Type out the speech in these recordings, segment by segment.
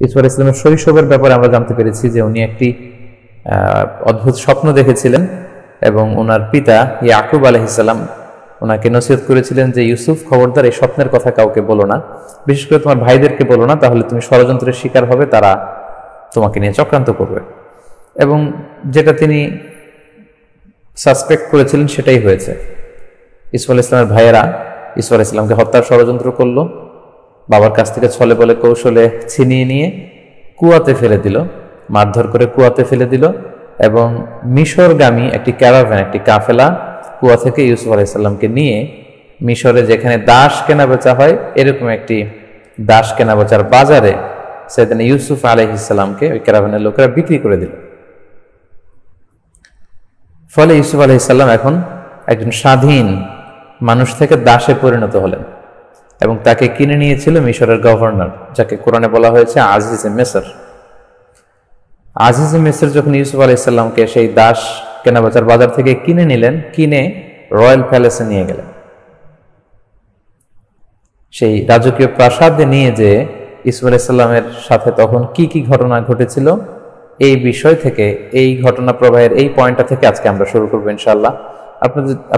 ইউসুফ আলাইহিস সালামের শৈশবের ব্যাপারে আমরা জানতে পেরেছি যে উনি একটি অদ্ভুত স্বপ্ন দেখেছিলেন এবং ওনার পিতা ইয়াকুব আলাইহিস সালাম ওনাকে নসিহত করেছিলেন যে ইউসুফ, খবরদার এই স্বপ্নের কথা কাউকে বলো না, বিশেষ করে তোমার ভাইদেরকে বলো না, তাহলে তুমি ষড়যন্ত্রের শিকার হবে, তারা তোমাকে নিয়ে চক্রান্ত করবে। এবং যেটা তিনি সাসপেক্ট করেছিলেন সেটাই হয়েছে। ইউসুফ আলাইহিস সালামের ভাইয়েরা ইউসুফ আলাইহিস সালামকে হত্যার ষড়যন্ত্র করলো, বাবার কাছ থেকে ছলে বলে কৌশলে ছিনিয়ে নিয়ে কুয়াতে ফেলে দিল, মারধর করে কুয়াতে ফেলে দিল এবং মিশরগামী একটি ক্যারাভ্যান, একটি কাফেলা কুয়া থেকে ইউসুফ আলাইহিস সালামকে নিয়ে মিশরে যেখানে দাস কেনা বেচা হয় এরকম একটি দাস কেনা বেচার বাজারে সেদিন ইউসুফ আলাইহিস সালামকে ওই ক্যারাভ্যানের লোকেরা বিক্রি করে দিল। ফলে ইউসুফ আলাইহিস সালাম এখন একজন স্বাধীন মানুষ থেকে দাসে পরিণত হলেন এবং তাকে কিনে নিয়েছিল মিশরের গভর্নর, যাকে কোরআনে বলা হয়েছে আজিজে মিসর। আজিজে মিসর যখন ইউসুফ আলাইহিস সালামকে সেই দাস কেনাবেচার বাজার থেকে কিনে নিলেন, কিনে রয়্যাল প্যালেসে নিয়ে গেলেন। সেই রাজকীয় প্রাসাদে নিয়ে যে ইউসুফ আলাইহিস সালামের সাথে তখন কি কি ঘটনা ঘটেছিল এই বিষয় থেকে, এই ঘটনা প্রবাহের এই পয়েন্টটা থেকে আজকে আমরা শুরু করবো ইনশাআল্লাহ।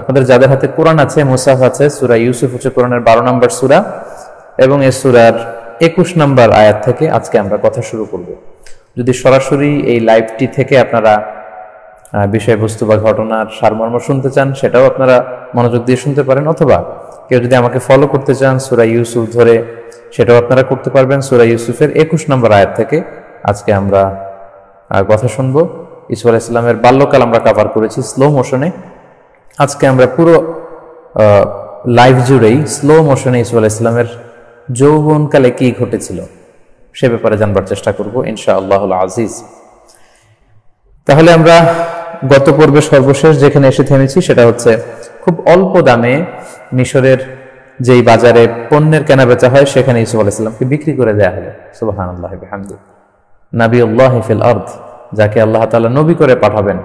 আপনাদের যাদের হাতে কোরআন আছে, মুসাফ আছে, সূরা ইউসুফ হচ্ছে কোরআনের 12 নম্বর সূরা এবং এই সূরার 21 নম্বর আয়াত থেকে আজকে আমরা কথা শুরু করব। যদি সরাসরি এই লাইভটি থেকে আপনারা বিষয়বস্তু বা ঘটনার সারমর্ম শুনতে চান সেটাও আপনারা মনোযোগ দিয়ে শুনতে পারেন, অথবা কেউ যদি আমাকে ফলো করতে চান সূরা ইউসুফ ধরে সেটাও আপনারা করতে পারবেন। সূরা ইউসুফের 21 নম্বর আয়াত থেকে আজকে আমরা কথা শুনবো। ইউসুফ আলাইহিস সালামের বাল্যকাল আমরা কভার করেছি স্লো মোশনে। আজকে আমরা পুরো লাইভ জুড়েই স্লো মোশনে ইউসুফ আলাইহিস সালামের যৌবনকালে কি ঘটেছিল সে ব্যাপারে জানবার চেষ্টা করব ইনশাআল্লাহুল আজিজ। তাহলে আমরা গত পর্বে সর্বশেষ যেখানে এসে থেমেছি সেটা হচ্ছে খুব অল্প দামে মিশরের যেই বাজারে পণ্যের কেনা বেচা হয় সেখানে ইউসুফ আলাইহিস সালামকে বিক্রি করে দেয়া হলো। সুবহানাল্লাহি বিহামদিহি, নাবিউল্লাহি ফিল আরদ, যাকে আল্লাহ তাআলা নবী করে পাঠাবেন,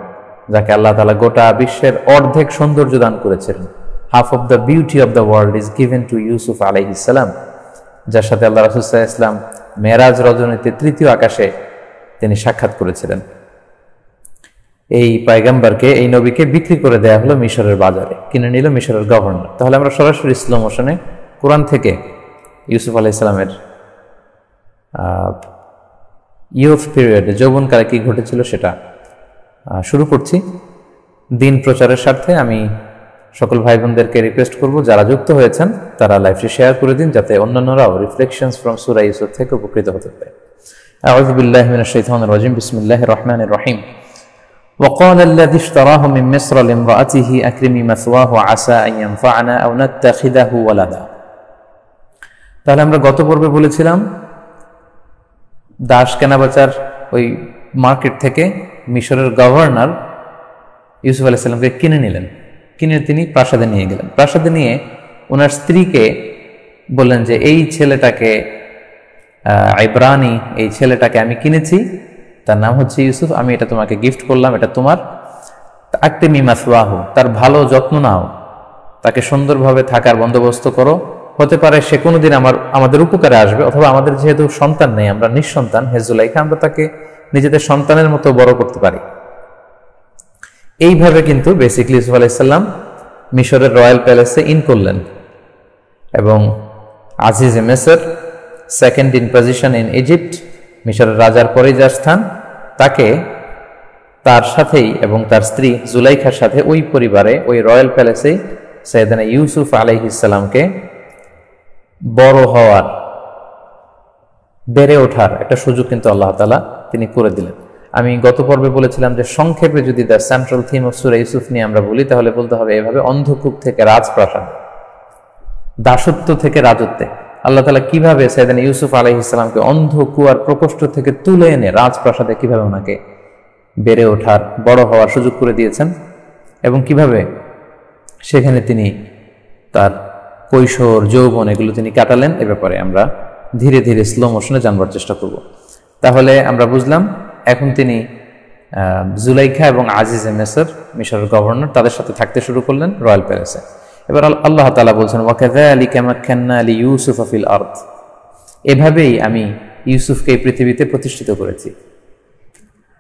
যাকে আল্লাহ তাআলা গোটা বিশ্বের অর্ধেক সৌন্দর্য দান করেছিলেন। Half of the beauty of the world is given to Yusuf আলাইহিস সালাম, যার সাথে আল্লাহ রাসূল সাল্লাল্লাহু আলাইহি ওয়াসাল্লাম মেরাজ রজনীতে তৃতীয় আকাশে তিনি সাক্ষাৎ করেছিলেন। এই পয়গম্বরকে, এই নবীকে বিক্রি করে দেয়া হলো মিশরের বাজারে, কিনে নিল মিশরের গভর্নর। তাহলে আমরা সরাসরি স্লো মোশনে কোরআন থেকে ইউসুফ আলাইহিস সালামের ইউথ পিরিয়ডে, যৌবনকালে কি ঘটেছিল সেটা শুরু করছি। দিন প্রচারের স্বার্থে আমি সকল ভাই বোনদেরকে রিকোয়েস্ট করব, যারা যুক্ত হয়েছেন তারা লাইভটি শেয়ার করে দিন, যাতে অন্যান্যরাও রিফ্লেকশনস ফ্রম সূরা ইউসুফ থেকে উপকৃত হতে পারে। আউযু বিল্লাহি মিনাশ শাইতানির রাজিম, বিসমিল্লাহির রহমানির রহিম। وقال الذي اشتراه من مصر لامرأته أكرمي مثواه عسى أن ينفعنا أو نتخذه ولدا। তাহলে আমরা গত পর্বে বলেছিলাম দাস কেনাবেচার ওই মার্কেট থেকে মিশরের গভর্নর ইউসুফ আলাইহিস সালামকে কিনে নিলেন, কিনে তিনি প্রাসাদে নিয়ে গেলেন। প্রাসাদে নিয়ে ওনার স্ত্রীকে বললেন যে এই ছেলেটাকে, ইব্রানি, এই ছেলেটাকে আমি কিনেছি, তার নাম হচ্ছে ইউসুফ, আমি এটা তোমাকে গিফট করলাম, এটা তোমার। আকরিমি মাসওয়াহু, তার ভালো যত্ন নাও, তাকে সুন্দরভাবে থাকার বন্দোবস্ত করো, হতে পারে সে কোনোদিন আমাদের উপকারে আসবে, অথবা আমাদের যেহেতু সন্তান নেই, আমরা নিঃসন্তান, হেজুলাইখা, আমরা তাকে নিজেদের সন্তানের মতো বড় করতে পারি। এইভাবে কিন্তু বেসিক্যালি ইউসুফ আলাইহিস সালাম মিশরের রয়্যাল প্যালেসে ইন করলেন এবং আজিজে মিসর, second in position in Egypt, মিশরের রাজার পরেই যার স্থান, তাকে তার সাথেই এবং তার স্ত্রী জুলাইখার সাথে ওই পরিবারে, ওই রয়্যাল প্যালেসেই সাইয়েদনা ইউসুফ আলাইহিস সালামকে বড় হওয়ার, বেড়ে ওঠার একটা সুযোগ কিন্তু আল্লাহ তাআলা তিনি করে দিলেন। আমি গত পর্বে বলেছিলাম যে সংক্ষেপে যদি দ্য সেন্ট্রাল থিম অফ সূরা ইউসুফ নিয়ে আমরা বলি তাহলে বলতে হবে এভাবে, অন্ধকূপ থেকে রাজপ্রাসাদ, দাসত্ব থেকে রাজত্বে আল্লাহ তাআলা কিভাবে সাইয়েদনা ইউসুফ আলাইহিস সালামকে অন্ধকুয়ার প্রকোষ্ঠ থেকে তুলে এনে রাজপ্রাসাদে কিভাবে ওনাকে বেড়ে ওঠার, বড় হওয়ার সুযোগ করে দিয়েছেন এবং কিভাবে সেখানে তিনি তার কৈশোর, যৌবন এগুলো তিনি কাটালেন, এ ব্যাপারে আমরা ধীরে ধীরে স্লো মোশনে জানবার চেষ্টা করব। তাহলে আমরা বুঝলাম এখন তিনি জুলাইখা এবং আজিজে মিসর, মিশরের গভর্নর, তাদের সাথে থাকতে শুরু করলেন রয়্যাল প্যালেসে। এবার আল্লাহ তাআলা বলছেন ওয়াকাযালিকা মাক্কান্না লিইউসুফা ফিল আরদ, এভাবেই আমি ইউসুফকে এই পৃথিবীতে প্রতিষ্ঠিত করেছি।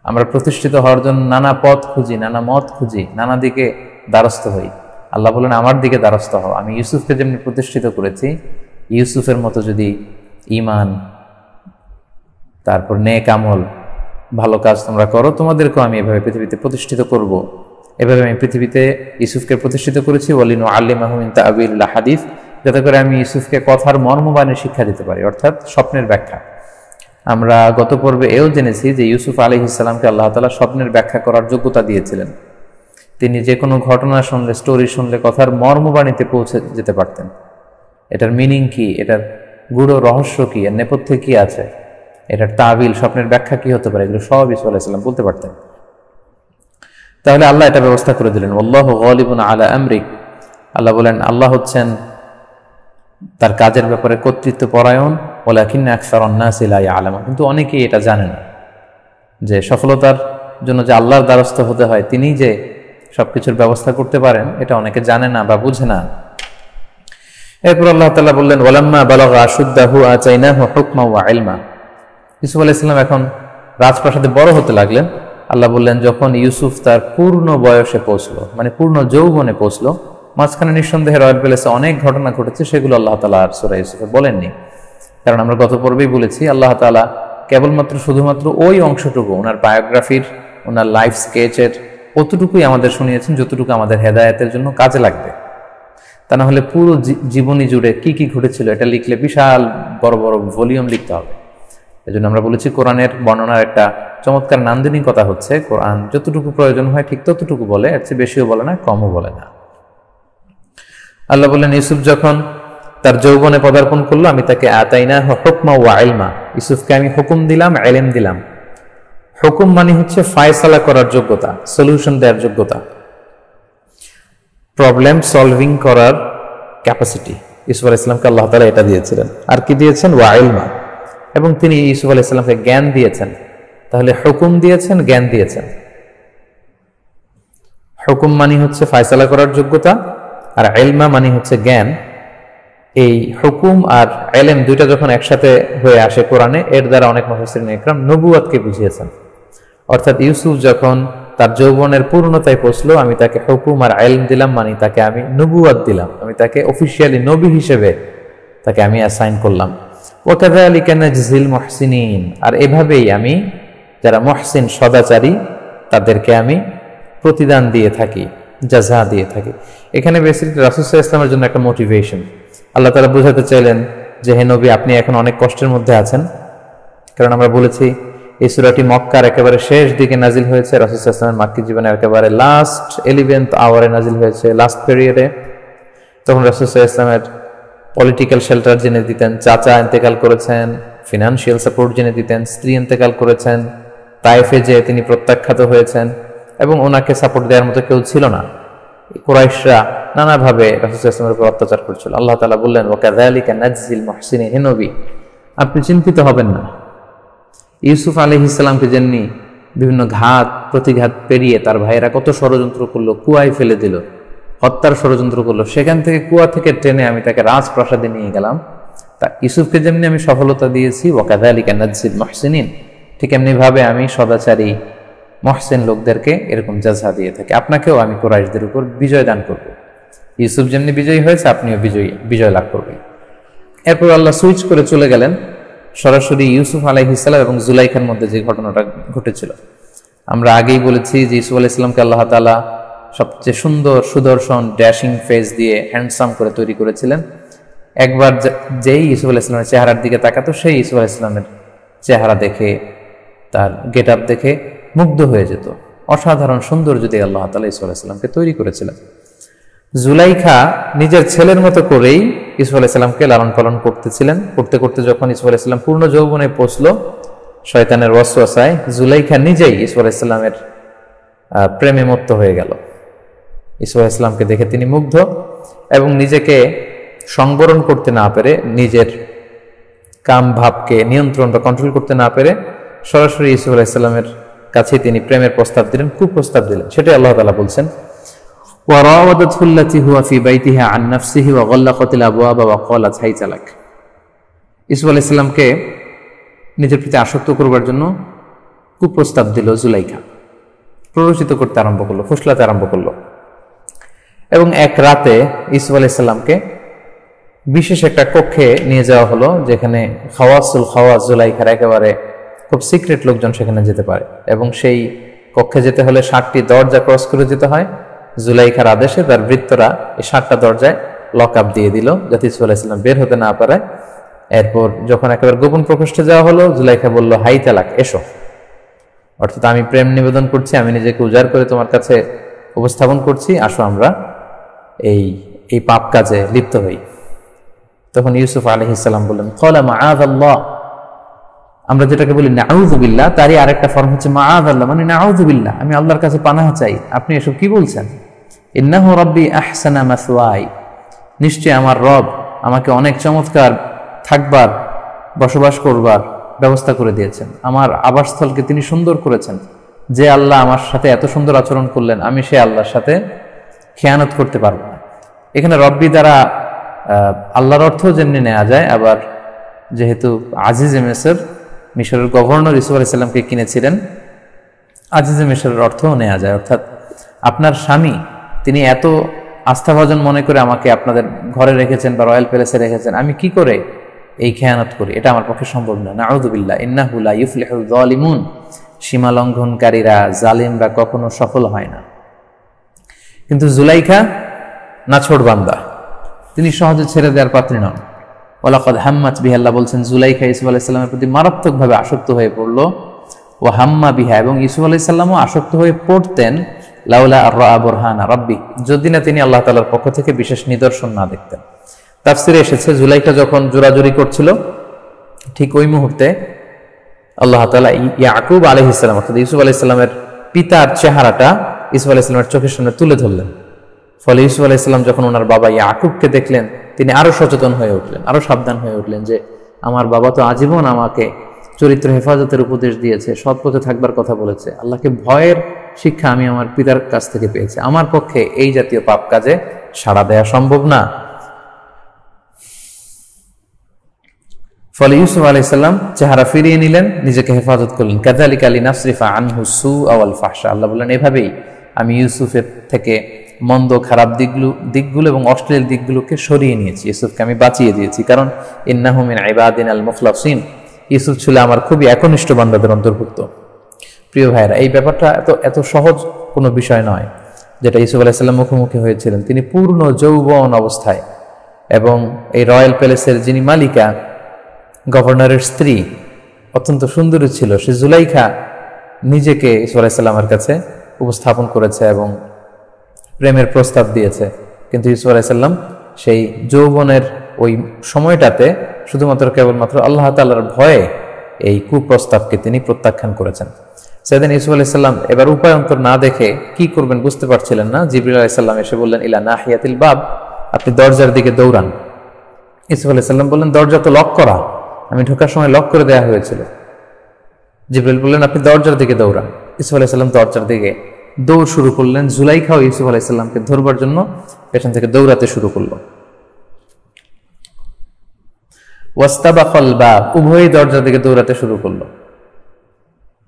আমরা প্রতিষ্ঠিত হওয়ার জন্য নানা পথ খুঁজি, নানা মত খুঁজি, নানা দিকে দ্বারস্থ হই। আল্লাহ বলেন আমার দিকে দ্বারস্থ হও। আমি ইউসুফকে যেমনি প্রতিষ্ঠিত করেছি, ইউসুফের মতো যদি ঈমান, তারপর নেক আমল, ভালো কাজ তোমরা করো, তোমাদেরকেও আমি এভাবে পৃথিবীতে প্রতিষ্ঠিত করব। এভাবে আমি পৃথিবীতে ইউসুফকে প্রতিষ্ঠিত করেছি। ওয়ালিনু আল্লিমাহু মিন তা'বিল হাদিস, যাতে করে আমি ইউসুফকে কথার মর্মবাণী শিক্ষা দিতে পারি, অর্থাৎ স্বপ্নের ব্যাখ্যা। আমরা গত পর্বে এও জেনেছি যে ইউসুফ আলাইহিস সালামকে আল্লাহ তাআলা স্বপ্নের ব্যাখ্যা করার যোগ্যতা দিয়েছিলেন। তিনি যে কোনো ঘটনা শুনলে, স্টোরি শুনলে কথার মর্মবাণীতে পৌঁছে যেতে পারতেন। এটার মিনিং কি, এটার গূঢ় রহস্য কি, এর নেপথ্যে কি আছে, এটার তাবিল, স্বপ্নের ব্যাখ্যা কি হতে পারে, এগুলো সব ইউসুফ আলাইহিস সালাম বলতে পারতেন। তাহলে আল্লাহ এটা ব্যবস্থা করে দিলেন। আল্লাহু গালিবুন আলা আমরিক, আল্লাহ বলেন আল্লাহ হচ্ছেন তার কাজের ব্যাপারে কর্তৃত্ব পরায়ণ। ওয়ালাকিন্না আকসারান নাসি লা ইয়ালামুন, কিন্তু অনেকেই এটা জানে না যে সফলতার জন্য যে আল্লাহর দ্বারস্থ হতে হয়, তিনি যে সবকিছুর ব্যবস্থা করতে পারেন, এটা অনেকে জানে না বা বুঝে না। এরপর আল্লাহ তাআলা বললেন ওয়ালাম্মা বালাগা আশুদ্দাহু আতাইনাহু হুকমা ওয়া ইলমা। ইউসুফ আলাইহিস সালাম এখন রাজপ্রাসাদে বড় হতে লাগলেন। আল্লাহ বললেন যখন ইউসুফ তার পূর্ণ বয়সে পৌঁছলো, মানে পূর্ণ যৌবনে পৌঁছলো, মাঝখানে নিঃসন্দেহে রয়্যাল প্যালেসে অনেক ঘটনা ঘটেছে, সেগুলো আল্লাহ তাআলা আর সূরা ইউসুফে বলেননি। কারণ আমরা গত পর্বেই বলেছি আল্লাহ তাআলা কেবলমাত্র শুধুমাত্র ওই অংশটুকু, ওনার বায়োগ্রাফির, ওনার লাইফ স্কেচের অতটুকুই আমাদের শুনিয়েছেন যতটুকু আমাদের হেদায়েতের জন্য কাজে লাগবে। তা না হলে পুরো জীবনী জুড়ে কি কি ঘটেছিল এটা লিখলে বিশাল বড় বড় ভলিউম লিখতে হবে। এজন্য আমরা বলেছি কোরআনের বর্ণনার একটা চমৎকার নান্দনিকতা হচ্ছে কোরআন যতটুকু প্রয়োজন হয় ঠিক ততটুকু বলে, এর চেয়ে বেশিও বলে না, কমও বলে না। আল্লাহ বললেন ইউসুফ যখন তার যৌবনে পদার্পণ করলো, আমি তাকে আতাইনাহু হুকমা ওয়া ইলমা, ইউসুফকে আমি হুকুম দিলাম, ইলম দিলাম। হুকুম মানে হচ্ছে ফায়সালা করার যোগ্যতা, সলিউশন দেওয়ার যোগ্যতা, প্রবলেম সলভিং করার ক্যাপাসিটি। ইউসুফ আলাইহিস সালামকে আল্লাহ তাআলা এটা দিয়েছিলেন। আর কি দিয়েছেন? ওয়া ইলমা, এবং তিনি ইউসুফ আলাইহিস সালামকে জ্ঞান দিয়েছেন। তাহলে হুকুম দিয়েছেন, জ্ঞান দিয়েছেন। হুকুম মানে হচ্ছে ফায়সালা করার যোগ্যতা, আর ইলমা মানে হচ্ছে জ্ঞান। এই হুকুম আর ইলম দুইটা যখন একসাথে হয়ে আসে কোরআনে, এর দ্বারা অনেক মুফাসসিরিন ইকরাম নবুয়াতকে বুঝিয়েছেন। অর্থাৎ ইউসুফ যখন তার যৌবনের পূর্ণতায় পৌঁছলো, আমি তাকে হুকুম আর ইলম দিলাম, মানে তাকে আমি নবুয়াত দিলাম, আমি তাকে অফিশিয়ালি নবী হিসেবে তাকে আমি অ্যাসাইন করলাম। ওয়া কাযালিকা নাজজিল মুহসিনিন, আর এভাবেই আমি যারা মুহসিন, সদাচারী, তাদেরকে আমি প্রতিদান দিয়ে থাকি, জাযা দিয়ে থাকি। এখানে বেসিক্যালি রাসূল সাল্লাল্লাহু আলাইহি ওয়াসাল্লামের জন্য একটা মোটিভেশন। আল্লাহ তাআলা বোঝাতে চাইলেন যে হে নবী, আপনি এখন অনেক কষ্টের মধ্যে আছেন। কারণ আমরা বলেছি এই সূরাটি মক্কার একেবারে শেষ দিকে নাজিল হয়েছে, রাসূল সাল্লাল্লাহু আলাইহি ওয়াসাল্লামের মাক্কি জীবনের একেবারে লাস্ট 11th আওয়ারে নাজিল হয়েছে, লাস্ট পিরিয়ডে। তখন রাসূল সাল্লাল্লাহু আলাইহি ওয়াসাল্লামের পলিটিক্যাল শেল্টার জেনে দিতেন, চাচা ইন্তেকাল করেছেন, ফিনান্সিয়াল সাপোর্ট জেনে দিতেন, স্ত্রী ইন্তেকাল করেছেন, তায়েফে যে তিনি প্রত্যাখ্যাত হয়েছেন, এবং ওনাকে সাপোর্ট দেওয়ার মতো কেউ ছিল না। কুরাইশরা নানাভাবে রাসূল সাল্লাল্লাহু আলাইহি ওয়াসাল্লামের উপর অত্যাচার করছিল। আল্লাহ তাআলা বললেন ওয়া কাযালিকা নাজজিল মুহসিনিন, হে নবী আপনি চিন্তিত হবেন না। ইউসুফ আলাইহিস সালামকে যেমনি বিভিন্ন ঘাত প্রতিঘাত পেরিয়ে তার ভাইয়েরা কত ষড়যন্ত্র করলো, কুয়ায় ফেলে দিল, হত্যার ষড়যন্ত্র করলো, সেখান থেকে কুয়া থেকে টেনে আমি তাকে রাজপ্রাসাদে নিয়ে গেলাম। তা ইউসুফকে যেমনি আমি সফলতা দিয়েছি, ওয়া কাযালিকা নাজজিল মুহসিনিন, ঠিক এমনি ভাবে আমি সদাচারী মহসিন লোকদেরকে এরকম জাযা দিয়ে থাকি। আপনাকেও আমি কুরাইশদের উপর বিজয় দান করব। ইউসুফ যেমনি বিজয়ী হয়েছে, আপনিও বিজয় লাভ করবেন। এরপর আল্লাহ সুইচ করে চলে গেলেন সরাসরি ইউসুফ আলাইহিস সালাম এবং জুলাইখার মধ্যে যে ঘটনাটা ঘটেছিল। আমরা আগেই বলেছি যে ইউসুফ আলাইহিস সালামকে আল্লাহ তাআলা সবচেয়ে সুন্দর, সুদর্শন, ড্যাশিং ফেস দিয়ে হ্যান্ডসাম করে তৈরি করেছিলেন। একবার যেই ইউসুফ আলাইহিস সালামের চেহারার দিকে তাকাতো, সেই ইউসুফ আলাইহিস সালামের চেহারা দেখে, তার গেট আপ দেখে মুগ্ধ হয়ে যেত। অসাধারণ সৌন্দর্য দিয়ে আল্লাহ তাআলা ইউসুফ আলাইহিস সালামকে তৈরি করেছিলেন। জুলাইখা নিজের ছেলের মতো করেই ইউসুফ আলাইহিস সালামকে লালন পালন করতেছিলেন। করতে করতে যখন ইউসুফ আলাইহিস সালাম পূর্ণ যৌবনে পৌঁছলো, শয়তানের ওয়াসওয়াসায় জুলাইখা নিজেই ইউসুফ আলাইহিস সালামের প্রেমে মত্ত হয়ে গেল। ইউসুফ আলাইহিস সালামকে দেখে তিনি মুগ্ধ, এবং নিজেকে সংবরণ করতে না পেরে, নিজের কাম ভাবকে নিয়ন্ত্রণ বা কন্ট্রোল করতে না পেরে সরাসরি ইউসুফ আলাইহিস সালামের কাছে তিনি প্রেমের প্রস্তাব দিলেন, কুপ্রস্তাব দিলেন। সেটাই আল্লাহ তাআলা বলছেন وراودته التي هو في بيتها عن نفسه وغلقت الابواب وقالت هيت لك। ইউসুফ আলাইহিস সালামকে নিজের প্রতি আসক্ত করবার জন্য কুপ্রস্তাব দিল জুলাইখা, প্ররোচিত করতে আরম্ভ করলো, ফুসলাতে আরম্ভ করলো। এবং এক রাতে ইউসুফ আলাইহিসসালামকে বিশেষ একটা কক্ষে নিয়ে যাওয়া হলো, যেখানে খাওয়াসুল খাওয়াস জুলাইখার একেবারে খুব সিক্রেট লোকজন সেখানে যেতে পারে, এবং সেই কক্ষে যেতে হলে 7টি দরজা ক্রস করে যেতে হয়। জুলাইখার আদেশে তার ভৃত্যরা এই 7টা দরজায় লক আপ দিয়ে দিল, যাতে ইউসুফ আলাইহিসসালাম বের হতে না পারে। এরপর যখন একেবারে গোপন প্রকোষ্ঠে যাওয়া হলো, জুলাইখা বলল, হাই তালাক, এসো। অর্থাৎ আমি প্রেম নিবেদন করছি, আমি নিজেকে উজাড় করে তোমার কাছে উপস্থাপন করছি, আসো আমরা এই পাপ কাজে লিপ্ত হই। তখন ইউসুফ আলাইহিস সালাম বললেন, ক্বালা মাআযাল্লাহ। আমরা যেটাকে বলি নাউযু বিল্লাহ, তারই আরেকটা ফর্ম হচ্ছে মাআযাল্লাহ, মানে নাউযু বিল্লাহ, আমি আল্লাহর কাছে পানাহ চাই, আপনি এসব কি বলছেন? ইন্নাহু রাব্বি আহসানা মাসওয়াই, নিশ্চয় আমার রব আমাকে অনেক চমৎকার থাকবার, বসবাস করবার ব্যবস্থা করে দিয়েছেন, আমার আবাসস্থলকে তিনি সুন্দর করেছেন। যে আল্লাহ আমার সাথে এত সুন্দর আচরণ করলেন, আমি সে আল্লাহর সাথে খেয়ানত করতে পারবো না। এখানে রব্বি দ্বারা আল্লাহর অর্থ যেমনি নেওয়া যায়, আবার যেহেতু আজিজে মিসর, মিশরের গভর্নর ইউসুফ আলাইহিস সালামকে কিনেছিলেন, আজিজে মিশরের অর্থও নেওয়া যায়। অর্থাৎ আপনার স্বামী তিনি এত আস্থাভাজন মনে করে আমাকে আপনাদের ঘরে রেখেছেন বা রয়্যাল প্যালেসে রেখেছেন, আমি কি করে এই খেয়ানত করি? এটা আমার পক্ষে সম্ভব না। নাউযু বিল্লাহ, ইন্নাহু লা ইউফলিহুল যালিমুন, সীমা লঙ্ঘনকারীরা, জালিমরা কখনো সফল হয় না। কিন্তু জুলাইখা নাছোড় বান্দা, তিনি সহজে ছেড়ে দেওয়ার পাত্রী নন। ওয়ালাকাদ হাম্মাত বিহা, আল্লাহ বলছেন জুলাইখা ইউসুফ আলাইহিস সালামের প্রতি মারাত্মকভাবে আসক্ত হয়ে পড়লো। ও হাম্মা বিহা, এবং ইউসুফ আলাইহিস সালামও আসক্ত হয়ে পড়তেন, লাউলা আর বুরহানা রাব্বি, যদি না তিনি আল্লাহ তাআলার পক্ষ থেকে বিশেষ নিদর্শন না দেখতেন। তাফসিরে এসেছে, জুলাইখা যখন জোরাজুরি করছিল, ঠিক ওই মুহূর্তে আল্লাহ তাআলা ইয়াকুব আলাইহিস সালাম, অর্থাৎ ইউসুফ আলাইহিস সালামের পিতার চেহারাটা ইউসুফ আলাইহিস সালামের চোখের সামনে তুলে ধরলেন। ফলে ইউসুফ আলাইহিস সালাম যখন ওনার বাবা ইয়াকুবকে দেখলেন, তিনি আরো সচেতন হয়ে উঠলেন, আরো সাবধান হয়ে উঠলেন যে আমার বাবা তো আজীবন আমাকে চরিত্র হেফাজতের উপদেশ দিয়েছে, সৎ পথে থাকবার কথা বলেছে, আল্লাহকে ভয়ের শিক্ষা আমি আমার পিতার কাছ থেকে পেয়েছি, আমার পক্ষে এই জাতীয় পাপ কাজে সাড়া দেয়া সম্ভব না। ফলে ইউসুফ আলাইহিস সালাম চেহারা ফিরিয়ে নিলেন, নিজেকে হেফাজত করলেন। কাযালিকা লিনাসরিফা আনহু সুআ ওয়াল ফাহশা, আল্লাহ বললেন এভাবেই আমি ইউসুফের থেকে মন্দ খারাপ দিকগুলো এবং অশ্লীল দিকগুলোকে সরিয়ে নিয়েছি, ইউসুফকে আমি বাঁচিয়ে দিয়েছি। কারণ ইন্নাহু মিন ইবাদিনাল মুখলাসিন, ইউসুফ ছিল আমার খুবই একনিষ্ঠ বান্দাদের অন্তর্ভুক্ত। প্রিয় ভাইরা, এই ব্যাপারটা এত সহজ কোনো বিষয় নয় যেটা ইউসুফ আলাইহিস সালাম মুখোমুখি হয়েছিলেন। তিনি পূর্ণ যৌবন অবস্থায়, এবং এই রয়্যাল প্যালেসের যিনি মালিকা, গভর্নরের স্ত্রী অত্যন্ত সুন্দরী ছিল, সে জুলাইখা নিজেকে ইউসুফ আলাইহিস সালামের কাছে উপস্থাপন করেছে এবং প্রেমের প্রস্তাব দিয়েছে। কিন্তু ইউসুফ আলাইহিস সালাম সেই যৌবনের ওই সময়টাতে শুধুমাত্র কেবলমাত্র আল্লাহ তাআলার ভয়ে এই কুপ্রস্তাবকে তিনি প্রত্যাখ্যান করেছেন। সেদিন ইউসুফ আলাইহিস সালাম এবার উপায়ন্তর না দেখে কি করবেন বুঝতে পারছিলেন না। জিবরিল আলাইহিস সালাম এসে বললেন, ইলা নাহিয়াতিল বাব, আপনি দরজার দিকে দৌড়ান। ইউসুফ আলাইহিস সালাম বললেন, দরজা তো লক করা, আমি ঢোকার সময় লক করে দেওয়া হয়েছিল। জিবরিল বললেন, আপনি দরজার দিকে দৌড়ান। ইউসুফ আলাইহিস সালাম দরজার দিকে দৌড় শুরু করলেন। জুলাইখাও ইউসুফ আলাইহিস সালামকে ধরবার জন্য পেছন থেকে দৌড়াতে শুরু করলো। ওয়াস্তাবাকাল বাব, উভয়ই দরজার দিকে দৌড়াতে শুরু করলো।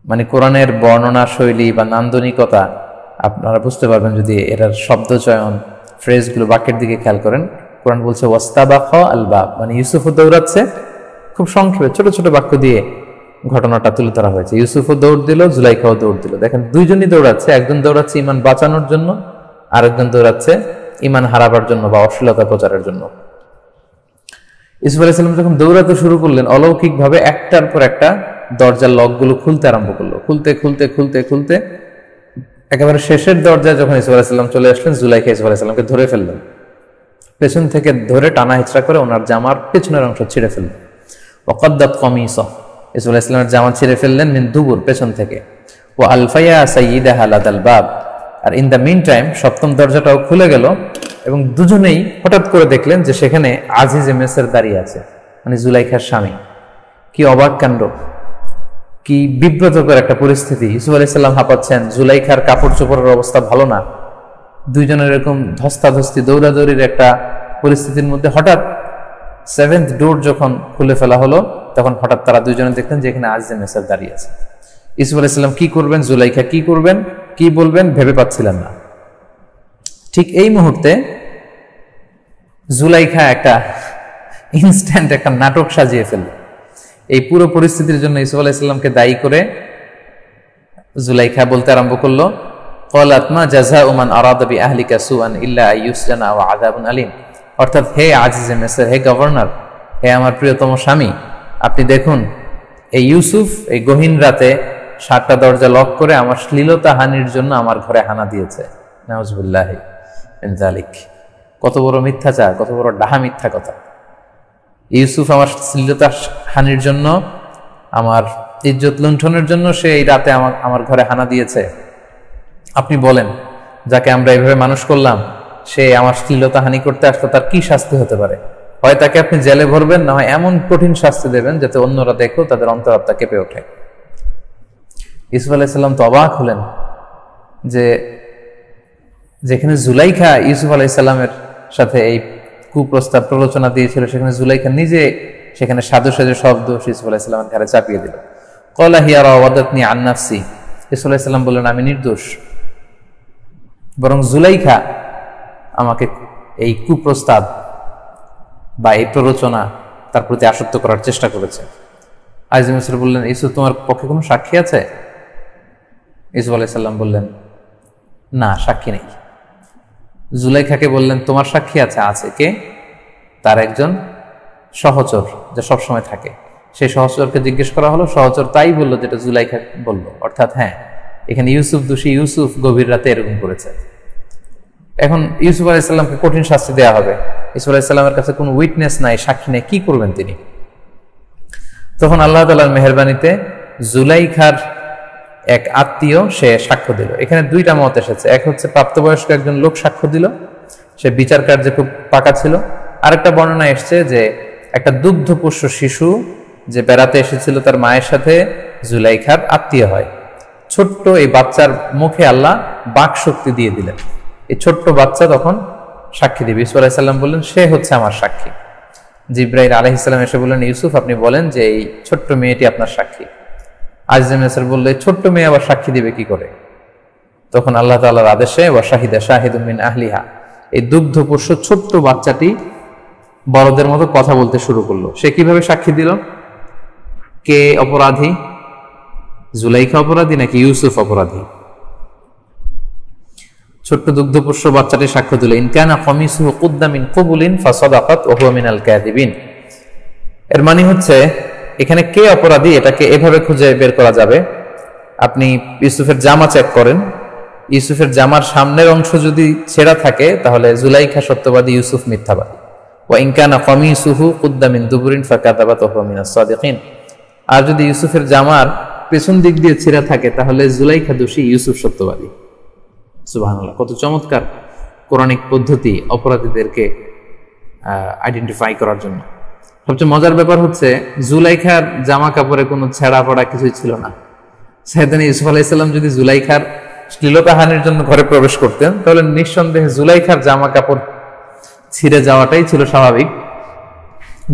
মানে কোরআনের বর্ণনা শৈলী বা নান্দনিকতা আপনারা বুঝতে পারবেন যদি এটার শব্দ চয়ন, ফ্রেজগুলো, বাক্যের দিকে খেয়াল করেন। কোরআন বলছে ওয়াস্তাবাকা আল বাব, মানে ইউসুফও দৌড়াচ্ছে। খুব সংক্ষেপে ছোট ছোট বাক্য দিয়ে ঘটনাটা তুলে ধরা হয়েছে। ইউসুফও দৌড় দিল, জুলাইখাও দৌড় দিল। দেখেন দুইজনই দৌড়াচ্ছে, একজন দৌড়াচ্ছে ইমান বাঁচানোর জন্য, আরেকজন দৌড়াচ্ছে ইমান হারাবার জন্য বা অশ্লীলতা প্রচারের জন্য। ইউসুফ আলাইহিস সালাম যখন দৌড়াতে শুরু করলেন, অলৌকিকভাবে একটার পর একটা দরজার লকগুলো খুলতে আরম্ভ করলো। খুলতে খুলতে খুলতে খুলতে একেবারে শেষের দরজায় যখন ইউসুফ আলাইহিস সালাম চলে আসলেন, জুলাইখা ইউসুফ আলাইহিস সালামকে ধরে ফেললেন। পেছন থেকে ধরে টানা হিচড়া করে ওনার জামার পেছনের অংশ ছিঁড়ে ফেললেন। ওয়াকাদ্দাত কমিসা, ইউসুফ আলাইহিস সালামের জামা ছিঁড়ে ফেললেন মিন দুবুর, পেছন থেকে। ও আলফাইয়া সাইয়্যিদাহা লাদাল বাব, আর ইন দ্য মিন টাইম সপ্তম দরজাটাও খুলে গেল এবং দুজনেই হঠাৎ করে দেখলেন যে সেখানে আজিজে মিসর দাঁড়িয়ে আছে, মানে জুলাইখার স্বামী। কি অবাক কাণ্ড, কি বিব্রতকর একটা পরিস্থিতি। ইউসুফ আলাইহিস সালাম হাঁপাচ্ছেন, জুলাইখার কাপড় চোপড়ের অবস্থা ভালো না। দুইজনের এরকম ধস্তাধস্তি দৌড়াদৌড়ির একটা পরিস্থিতির মধ্যে হঠাৎ সেভেন্থ ডোর যখন খুলে ফেলা হলো তখন হঠাৎ তারা দুইজনে দেখলেন যে এখানে আজিজে মিসর দাঁড়িয়ে আছে। ইউসুফ আলাইহিস সালাম কি করবেন, জুলাইখা কি করবেন, কি বলবেন ভেবে পাচ্ছিলেন না। ঠিক এই মুহূর্তে জুলাইখা একটা ইনস্ট্যান্ট একটা নাটক সাজিয়ে ফেলল। এই পুরো পরিস্থিতির জন্য ইউসুফ আলাইহিস সালামকে দায়ী করে জুলাইখা বলতে আরম্ভ করলো, ক্বালাত মা জাযাউ মান আরাদা বিআহলিকা সুআন ইল্লা আইয়ুসজানা ওয়া আযাবুন আলীম। অর্থাৎ হে আজিজে মিসর, হে গভর্নর, হে আমার প্রিয়তম স্বামী, আপনি দেখুন এই ইউসুফ এই গহীন রাতে 7টা দরজা লক করে আমার শ্লীলতা হানির জন্য আমার ঘরে হানা দিয়েছে। নাউজুবিল্লাহি মিন যালিক। কত বড় মিথ্যাচার, কত বড় ডাহা মিথ্যা কথা। ইউসুফ আমার শ্লীলতা হানির জন্য, আমার ইজ্জত লুণ্ঠনের জন্য সে এই রাতে আমার ঘরে হানা দিয়েছে। আপনি বলেন, যাকে আমরা এইভাবে মানুষ করলাম সে আমার শ্লীলতা হানি করতে আসলো, তার কি শাস্তি হতে পারে? হয় তাকে আপনি জেলে ভরবেন, না হয় এমন কঠিন শাস্তি দেবেন যাতে অন্যরা দেখো তাদের অন্তরাত্মা কেঁপে ওঠে। ইউসুফ আলাইহিস সালাম তো অবাক হলেন যে যেখানে জুলাইখা ইউসুফ আলাইহিস সালামের সাথে এই কুপ্রস্তাব প্ররোচনা দিয়েছিল, সেখানে জুলাইখা নিজে সেখানে সাধু সাজে শব্দ ইউসুফ আলাইহিস সালামের ঘাড়ে চাপিয়ে দিল। ক্বালা হিয়া রাওয়াদাতনি আন নাফসি। ইউসুফ আলাইহিস সালাম বললেন, আমি নির্দোষ, বরং জুলাইখা আমাকে এই কুপ্রস্তাব বা এই প্ররোচনা তার প্রতি আসক্ত করার চেষ্টা করেছে। আজিজে মিসর বললেন, ইউসুফ তোমার পক্ষে কোনো সাক্ষী আছে? ইউসুফ আলাইহিস সালাম বললেন, না, সাক্ষী নেই। জুলাইখাকে বললেন, তোমার সাক্ষী আছে? আছে। কে? তার একজন সহচর যে সবসময় থাকে। সেই সহচরকে জিজ্ঞেস করা হলো, সহচর তাই বললো যেটা জুলাইখা বলল, অর্থাৎ হ্যাঁ, এখানে ইউসুফ দোষী, ইউসুফ গভীর রাতে এরকম করেছে। এখন ইউসুফ আলাইহিস সালামকে কঠিন শাস্তি দেওয়া হবে। ইউসুফ আলাইহিস সালামের কাছে কোনো উইটনেস নাই, সাক্ষী নেই, কি করবেন তিনি? তখন আল্লাহ তাআলার মেহেরবানিতে জুলাইখার এক আত্মীয় সে সাক্ষ্য দিল। এখানে দুইটা মত এসেছে। এক হচ্ছে প্রাপ্তবয়স্ক একজন লোক সাক্ষ্য দিল, সে বিচার কার্যে খুব পাকা ছিল। আরেকটা বর্ণনা এসছে যে একটা দুগ্ধপোষ্য শিশু যে বেড়াতে এসেছিল তার মায়ের সাথে জুলাইখার আত্মীয় হয়। ছোট্ট এই বাচ্চার মুখে আল্লাহ বাক শক্তি দিয়ে দিলেন। এই ছোট্ট বাচ্চা তখন সাক্ষী দিবে। ইউসুফ আলাইহিস সালাম বললেন, সে হচ্ছে আমার সাক্ষী। জিবরাইল আলাইহিস সালাম এসে বললেন, ইউসুফ আপনি বলেন যে এই ছোট্ট মেয়েটি আপনার সাক্ষী। আজিজে মিসর বলল, এই ছোট্ট মেয়ে আবার সাক্ষী দিবে কি করে? তখন আল্লাহ তাআলার আদেশে ওয়া শাহিদা শাহিদুম মিন আহলিহা, এই দুগ্ধপোষ্য ছোট্ট বাচ্চাটি বড়দের মতো কথা বলতে শুরু করলো। সে কিভাবে সাক্ষী দিল? কে অপরাধী? জুলাইখা অপরাধী নাকি ইউসুফ অপরাধী? ছোট্ট দুগ্ধপোষ্য বাচ্চাটি সাক্ষ্য দিল, ইন কানা কমিসুহু কুদ্দা মিন কুবুলিন ফাসাদাকাত ওয়া হুয়া মিনাল কাযিবিন। এর মানে হচ্ছে এখানে কে অপরাধী এটাকে এভাবে খুঁজে বের করা যাবে। আপনি ইউসুফের জামা চেক করেন, ইউসুফের জামার সামনের অংশ যদি ছেঁড়া থাকে তাহলে জুলাইখা সত্যবাদী, ইউসুফ মিথ্যাবাদী। ওয়া ইন কানা কমিসুহু কুদ্দা মিন দুবুরিন ফাকাযাবাত ওয়া হুয়া মিনাস সাদিকিন। আর যদি ইউসুফের জামার পেছন দিক দিয়ে ছেঁড়া থাকে তাহলে জুলাইখা দোষী, ইউসুফ সত্যবাদী। সুবহানাল্লাহ, কত চমৎকার কোরআনিক পদ্ধতি অপরাধীদেরকে আইডেন্টিফাই করার জন্য। সবচেয়ে মজার ব্যাপার হচ্ছে জুলাইখার জামা কাপড়ে কোনো ছেঁড়া পড়া কিছুই ছিল না। সাইয়েদনা ইউসুফ আলাইহিস সালাম যদি জুলাইখার শ্লীলতাহানির জন্য ঘরে প্রবেশ করতেন তাহলে নিঃসন্দেহে জুলাইখার জামা কাপড় ছিঁড়ে যাওয়াটাই ছিল স্বাভাবিক,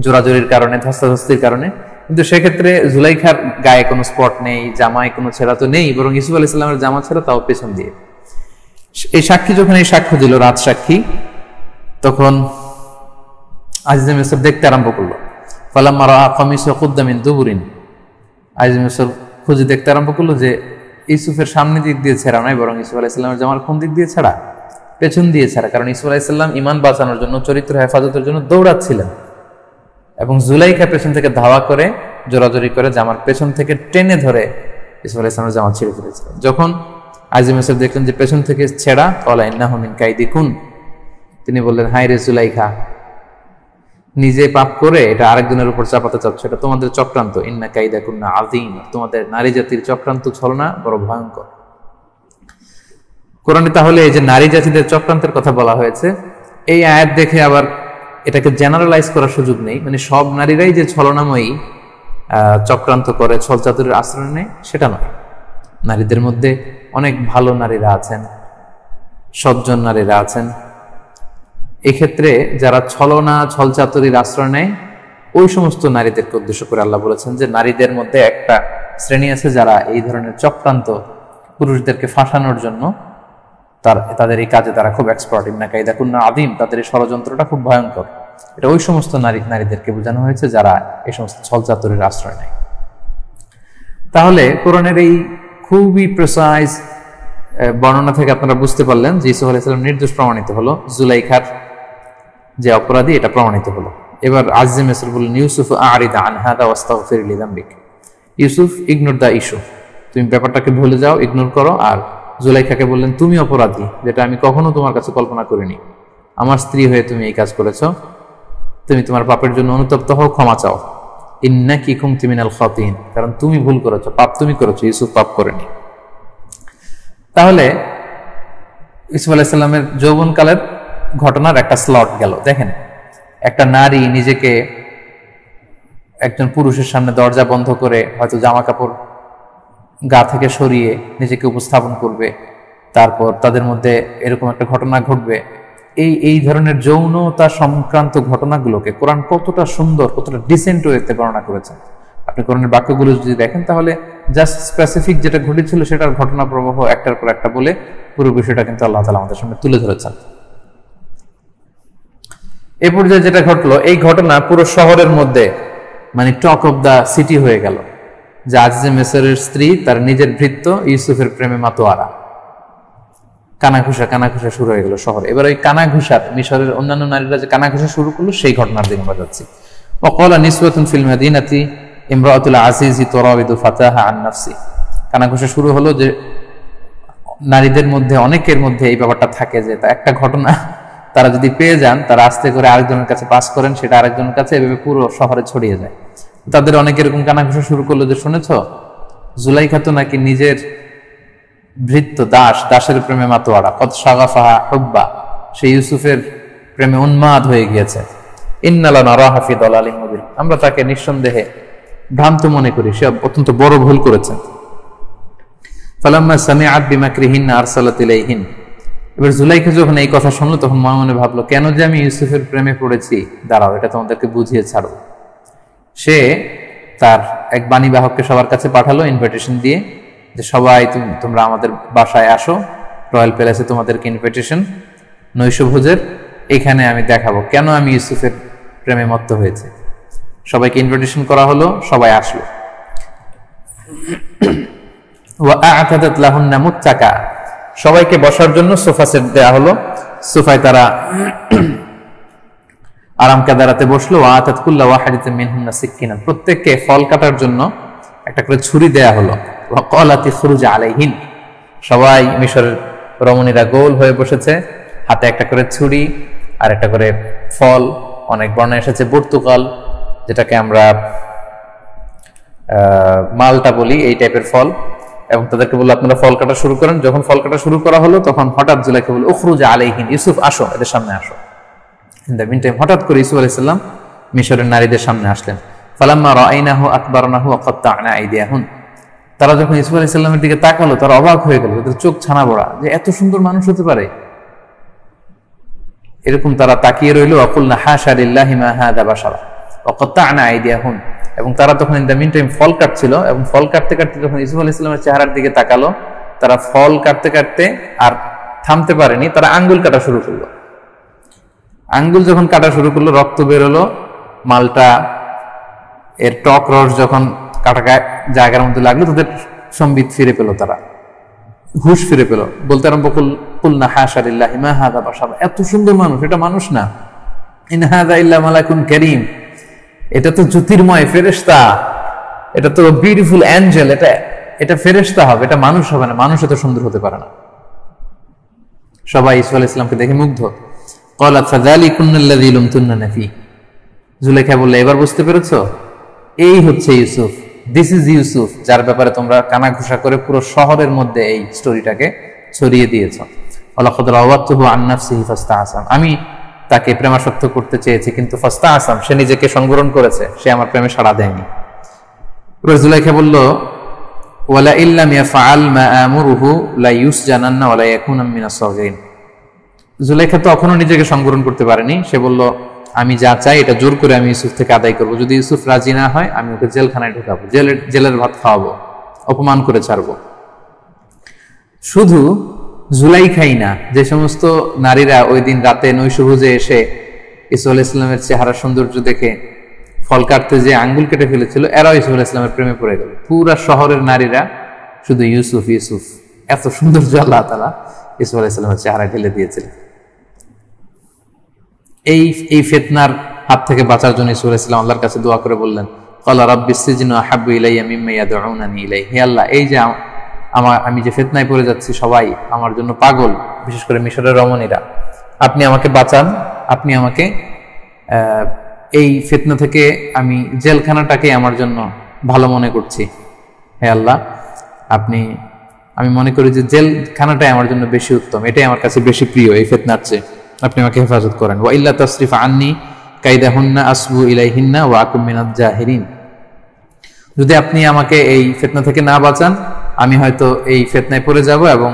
জোরাজুরির কারণে, ধস্তাধস্তির কারণে। কিন্তু সেক্ষেত্রে জুলাইখার গায়ে কোনো স্পট নেই, জামায় কোনো ছেঁড়া তো নেই, বরং ইউসুফ আলাইহিস সালামের জামা ছেঁড়া, তাও পেছন দিয়ে। এই সাক্ষী যখন এই সাক্ষ্য দিল, রাত সাক্ষী, তখন আজিজে মিসর দেখতে আরম্ভ করলো। ফালাম্মা রাআ কামিসুহু কুদ্দা মিন দুবুরিন, আজিজে মিসর খুঁজে দেখতে আরম্ভ করলো যে ইউসুফের সামনে দিক দিয়ে ছেঁড়া নয়, বরং ইউসুফ আলাইহিস সালামের জামার কোন দিক দিয়ে ছেঁড়া? পেছন দিয়ে ছেঁড়া। কারণ ইউসুফ আলাইহিস সালাম ঈমান বাঁচানোর জন্য, চরিত্র হেফাজতের জন্য দৌড়াচ্ছিলেন এবং জুলাইখা পেছন থেকে ধাওয়া করে, জোরাজোরি করে জামার পেছন থেকে টেনে ধরে ইউসুফ আলাইহিস সালামের জামা ছিঁড়ে ফেলেছিলেন। যখন আজিজে মিসর দেখলেন যে পেছন থেকে ছেঁড়া, ক্বালা ইন্নাহু মিন কাইদিকুন, তিনি বললেন, হায় রে জুলাইখা, নিজে পাপ করে এটা আরেকজনের উপর চাপাতে চাচ্ছ, এটা তোমাদের চক্রান্ত। ইন্না কাইদাকুন্না আযীম, তোমাদের নারী জাতির চক্রান্ত ছলনা বড় ভয়ঙ্কর। কোরআনে তাহলে এই যে নারী জাতিদের চক্রান্তের কথা বলা হয়েছে, এই আয়াত দেখে আবার এটাকে জেনারেলাইজ করার সুযোগ নেই, মানে সব নারীরাই যে ছলনাময়ী, চক্রান্ত করে, ছলচাতুরের আশ্রয় নেয়, সেটা নয়। নারীদের মধ্যে অনেক ভালো নারীরা আছেন, সজ্জন নারীরা আছেন, এক্ষেত্রে যারা ছলনা ছলচাতুরির আশ্রয় নেয় ওই সমস্ত নারীদেরকে উদ্দেশ্য করে আল্লাহ বলেছেন যে নারীদের মধ্যে একটা শ্রেণী আছে যারা এই ধরনের চক্রান্ত পুরুষদেরকে ফাঁসানোর জন্য তাদের এই কাজে তারা খুব এক্সপার্ট। ইন্না কাইদাকুন্না আদিম, তাদের এই ষড়যন্ত্রটা খুব ভয়ঙ্কর। এটা ওই সমস্ত নারীদেরকে বোঝানো হয়েছে যারা এই সমস্ত ছলচাতুরির আশ্রয় নেয়। তাহলে কোরআনের এই খুবই প্রিসাইজ বর্ণনা থেকে আপনারা বুঝতে পারলেন যে ইউসুফ আলাইহিস সালাম নির্দোষ প্রমাণিত হলো, জুলাইখার যে অপরাধী এটা প্রমাণিত হলো। এবার আজিজ মিসর বললেন, ইউসুফ আরিদ আন হাদা ওয়াস্তাগফির লিযামবিক। ইউসুফ, ইগনোর দ্য ইস্যু, তুমি ব্যাপারটাকে ভুলে যাও, ইগনোর করো। আর জুলাইখাকে বললেন, তুমি অপরাধী, যেটা আমি কখনো তোমার কাছে কল্পনা করিনি। আমার স্ত্রী হয়ে তুমি এই কাজ করেছো, তুমি তোমার পাপের জন্য অনুতপ্ত হও, ক্ষমা চাও। ইন্নাকি কুনতি মিনাল খাতিন, কারণ তুমি ভুল করেছো, পাপ তুমি করেছো, ইউসুফ পাপ করেনি। তাহলে ইউসুফ আলাইহিস সালামের যৌবনকালের ঘটনার একটা স্লট গেল। দেখেন, একটা নারী নিজেকে একজন পুরুষের সামনে দরজা বন্ধ করে হয়তো জামা কাপড় গা থেকে সরিয়ে নিজেকে উপস্থাপন করবে, তারপর তাদের মধ্যে এরকম একটা ঘটনা ঘটবে। এই ধরনের যৌনতা সংক্রান্ত ঘটনাগুলোকে কোরআন কতটা সুন্দর, কতটা ডিসেন্ট ওয়েতে বর্ণনা করেছেন। আপনি কোরআনের বাক্যগুলো যদি দেখেন তাহলে জাস্ট স্পেসিফিক যেটা ঘটেছিল সেটার ঘটনা প্রবাহ একটার পর একটা বলে পুরো বিষয়টা কিন্তু আল্লাহ তাআলা আমাদের সামনে তুলে ধরেছেন। এ পর্যায়ে যেটা ঘটলো, এই ঘটনা পুরো শহরের মধ্যে মানে টক অফ দা সিটি হয়ে গেল যে আজিজে মিসরের স্ত্রী তার নিজের ভৃত্য ইউসুফের প্রেমে মাতোয়ারা। কানাঘুষা শুরু হয়ে গেল শহরে। এবার ওই কানাঘুষার, মিশরের অন্যান্য নারীরা যে কানাঘুষা শুরু করলো সেই ঘটনার দিকে আমরা যাচ্ছি। ওয়াকালা নিসওয়াতুন ফিল মাদিনাতি ইমরাতুল আজিজি তুরাবিদু ফাতাহা আন নাফসি। কানাঘুষা শুরু হলো যে নারীদের মধ্যে অনেকের মধ্যে এই ব্যাপারটা থাকে যে একটা ঘটনা তারা যদি পেয়ে যান, তারা আস্তে করে আরেকজনের কাছে পাস করেন, সেটা আরেকজনের কাছে, এভাবে পুরো শহরে ছড়িয়ে যায়। তাদের অনেকে এরকম কানাঘুষা শুরু করলো যে, শুনেছ জুলাইখা তো নাকি নিজের ভৃত্য দাসের প্রেমে মাতোয়ারা, কত শাগাফাহা হুব্বা, সে ইউসুফের প্রেমে উন্মাদ হয়ে গিয়েছে। ইন্না লানারাহা ফি দালালিন মুবিন, আমরা তাকে নিঃসন্দেহে ভ্রান্ত মনে করি, সে অত্যন্ত বড় ভুল করেছে। ফালাম্মা সামিআত বিমাকরিহিন্না আরসালাত ইলাইহিন। এবার জুলাইখা যখন এই কথা শুনলো তখন মনে মনে ভাবলো, কেন যে আমি ইউসুফের প্রেমে পড়েছি, দাঁড়াও এটা তোমাদেরকে বুঝিয়ে ছাড়ো। সে তার এক বাণীবাহককে সবার কাছে পাঠালো ইনভিটেশন দিয়ে যে সবাই তোমরা আমাদের বাসায় আসো, রয়্যাল প্যালেসে তোমাদেরকে ইনভিটেশন নৈশভোজের, এখানে আমি দেখাবো কেন আমি ইউসুফের প্রেমে মত্ত হয়েছে। সবাইকে ইনভিটেশন করা হলো, সবাই আসলো। ওয়া আ'তাদাত লাহুন্না মুত্তাকা, সবাইকে বসার জন্য সোফা সেট দেয়া হলো। সোফায় তারা আরাম কাদারাতে বসলো। ওয়া আতাত কুল্লা ওয়াহিদাতিন মিনহুন্না সিক্কিনান, প্রত্যেককে ফল কাটার জন্য একটা করে ছুরি দেয়া হলো। ওয়া ক্বালাত ইখরুজ আলাইহিন, সবাই মিশরের রমণীরা গোল হয়ে বসেছে, হাতে একটা করে ছুরি আর একটা করে ফল। অনেক বর্ণনা এসেছে পর্তুগাল, যেটাকে আমরা মালটা বলি, এই টাইপের ফল। এবং তাদেরকে বললো আপনারা ফল কাটা শুরু করেন। যখন ফল কাটা শুরু করা হলো তখন হঠাৎ জুলাইখা বলল, উখরুজ আলাইহিন, ইউসুফ আসো, এদের সামনে আসো। ইন দ্য মিনটাইম হঠাৎ করে ইউসুফ আলাইহিস সালাম মিশরের নারীদের সামনে আসলেন। ফালাম্মা রাআইনাহু আকবারনাহু ওয়া কাত্তা'না আইদিয়াহুন, তারা যখন ইউসুফ আলাইহিস সালামের দিকে তাকালো তারা অবাক হয়ে গেল, তাদের চোখ ছানা বড়া যে এত সুন্দর মানুষ হতে পারে। এরকম তারা তাকিয়ে রইল। ওয়াকুলনা হাশা লিল্লাহি মা হাযা বাশারা ওয়া কাত্তা'না আইদিয়াহুন, এবং তারা তখন ইন দ্য মিন টাইম ফল কাটছিল, এবং ফল কাটতে কাটতে যখন ইউসুফ আলাইহিস সালামের চেহারার দিকে তাকালো, তারা ফল কাটতে কাটতে আর থামতে পারেনি, তারা আঙ্গুল কাটা শুরু করলো। আঙ্গুল যখন কাটা শুরু করলো, রক্ত বেরোলো। মালটা এর টক রস যখন কাটা জায়গার মধ্যে লাগলো, তাদের সম্বিত ফিরে পেল, তারা হুশ ফিরে পেল। বলতে আরম্ভ কুলনা হাশা লিল্লাহি মা হাযা বাশারা, এত সুন্দর মানুষ, এটা মানুষ না। ইন হাযা ইল্লা মালাকুন কারীম, এটা তো জ্যোতির্ময় ফেরেশতা, এটা তো বিউটিফুল অ্যাঞ্জেল, এটা ফেরেশতা হবে, এটা মানুষ হবে না, মানুষ এত সুন্দর হতে পারে না। সবাই ইউসুফ আলাইহিস সালামকে দেখে মুগ্ধ। ক্বালাত ফাযালিকুন্না আল্লাযী লুমতুন্না ফী, জুলাইখা বললে এবার বুঝতে পেরেছো, এই হচ্ছে ইউসুফ, দিস ইজ ইউসুফ, যার ব্যাপারে তোমরা কানাঘুষা করে পুরো শহরের মধ্যে এই স্টোরিটাকে ছড়িয়ে দিয়েছো। ওয়ালাকাদ রাওয়াতুহু আন নাফসিহি ফাস্তাআসাম, আমি তাকে প্রেমাসক্ত করতে চেয়েছি কিন্তু ফাস্তাআসাম, সে নিজেকে সংবরণ করেছে, সে আমার প্রেমে সাড়া দেয়নি। জুলাইখা বলল, ওয়ালা ইল্লাম ইয়াফআল মা আমুরুহু লা ইউসজানান্না ওয়া লা ইয়াকুনা মিনাস সাগীরিন, জুলাইখা তখনও নিজেকে সংবরণ করতে পারেনি। সে বলল, আমি যা চাই এটা জোর করে আমি ইউসুফ থেকে আদায় করবো। যদি ইউসুফ রাজি না হয় আমি ওকে জেলখানায় ঢুকাবো, জেলের ভাত খাওয়াবো, অপমান করে ছাড়বো। শুধু জুলাইখাই না, যে সমস্ত নারীরা ওই দিন রাতে নৈশভোজে এসে ইসুফ আলাইহিস সালামের চেহারা সৌন্দর্য দেখে ফল কাটতে যে আঙ্গুল কেটে ফেলেছিল, এরাও ইসুফ আলাইহিস সালামের প্রেমে পড়ে গেল। পুরা শহরের নারীরা শুধু ইউসুফ ইউসুফ, এত সৌন্দর্য আল্লাহ তাআলা ইসুফ আলাইহিস সালামের চেহারা ঢেলে দিয়েছিলেন। এই ফিতনার হাত থেকে বাঁচার জন্য ইসুফ আলাইহিস সালাম আল্লাহর কাছে দোয়া করে বললেন, ক্বালা রাব্বিস সিজনু আহাব্বু ইলাইয়া মিম্মা ইয়াদউনানি ইলাইহি। হে আল্লাহ, এই যে আমি যে ফিতনায় পড়ে যাচ্ছি, সবাই আমার জন্য পাগল, বিশেষ করে মিশরের রমণীরা, আপনি আমাকে বাঁচান, আপনি আমাকে এই ফিতনা থেকে, আমি জেলখানাটাকে আমার জন্য ভালো মনে করছি। হে আল্লাহ, আমি মনে করি যে জেলখানাটাই আমার জন্য বেশি উত্তম, এটাই আমার কাছে বেশি প্রিয় এই ফিতনার চেয়ে, আপনি আমাকে হেফাজত করেন। ওয়া ইল্লা তাসরিফ আন্নি কাইদাহুন্না আসবু ইলাইহিন্না ওয়া আকুম মিনাজ জাহিরিন। যদি আপনি আমাকে এই ফিতনা থেকে না বাঁচান, আমি হয়তো এই ফিতনায় পড়ে যাব এবং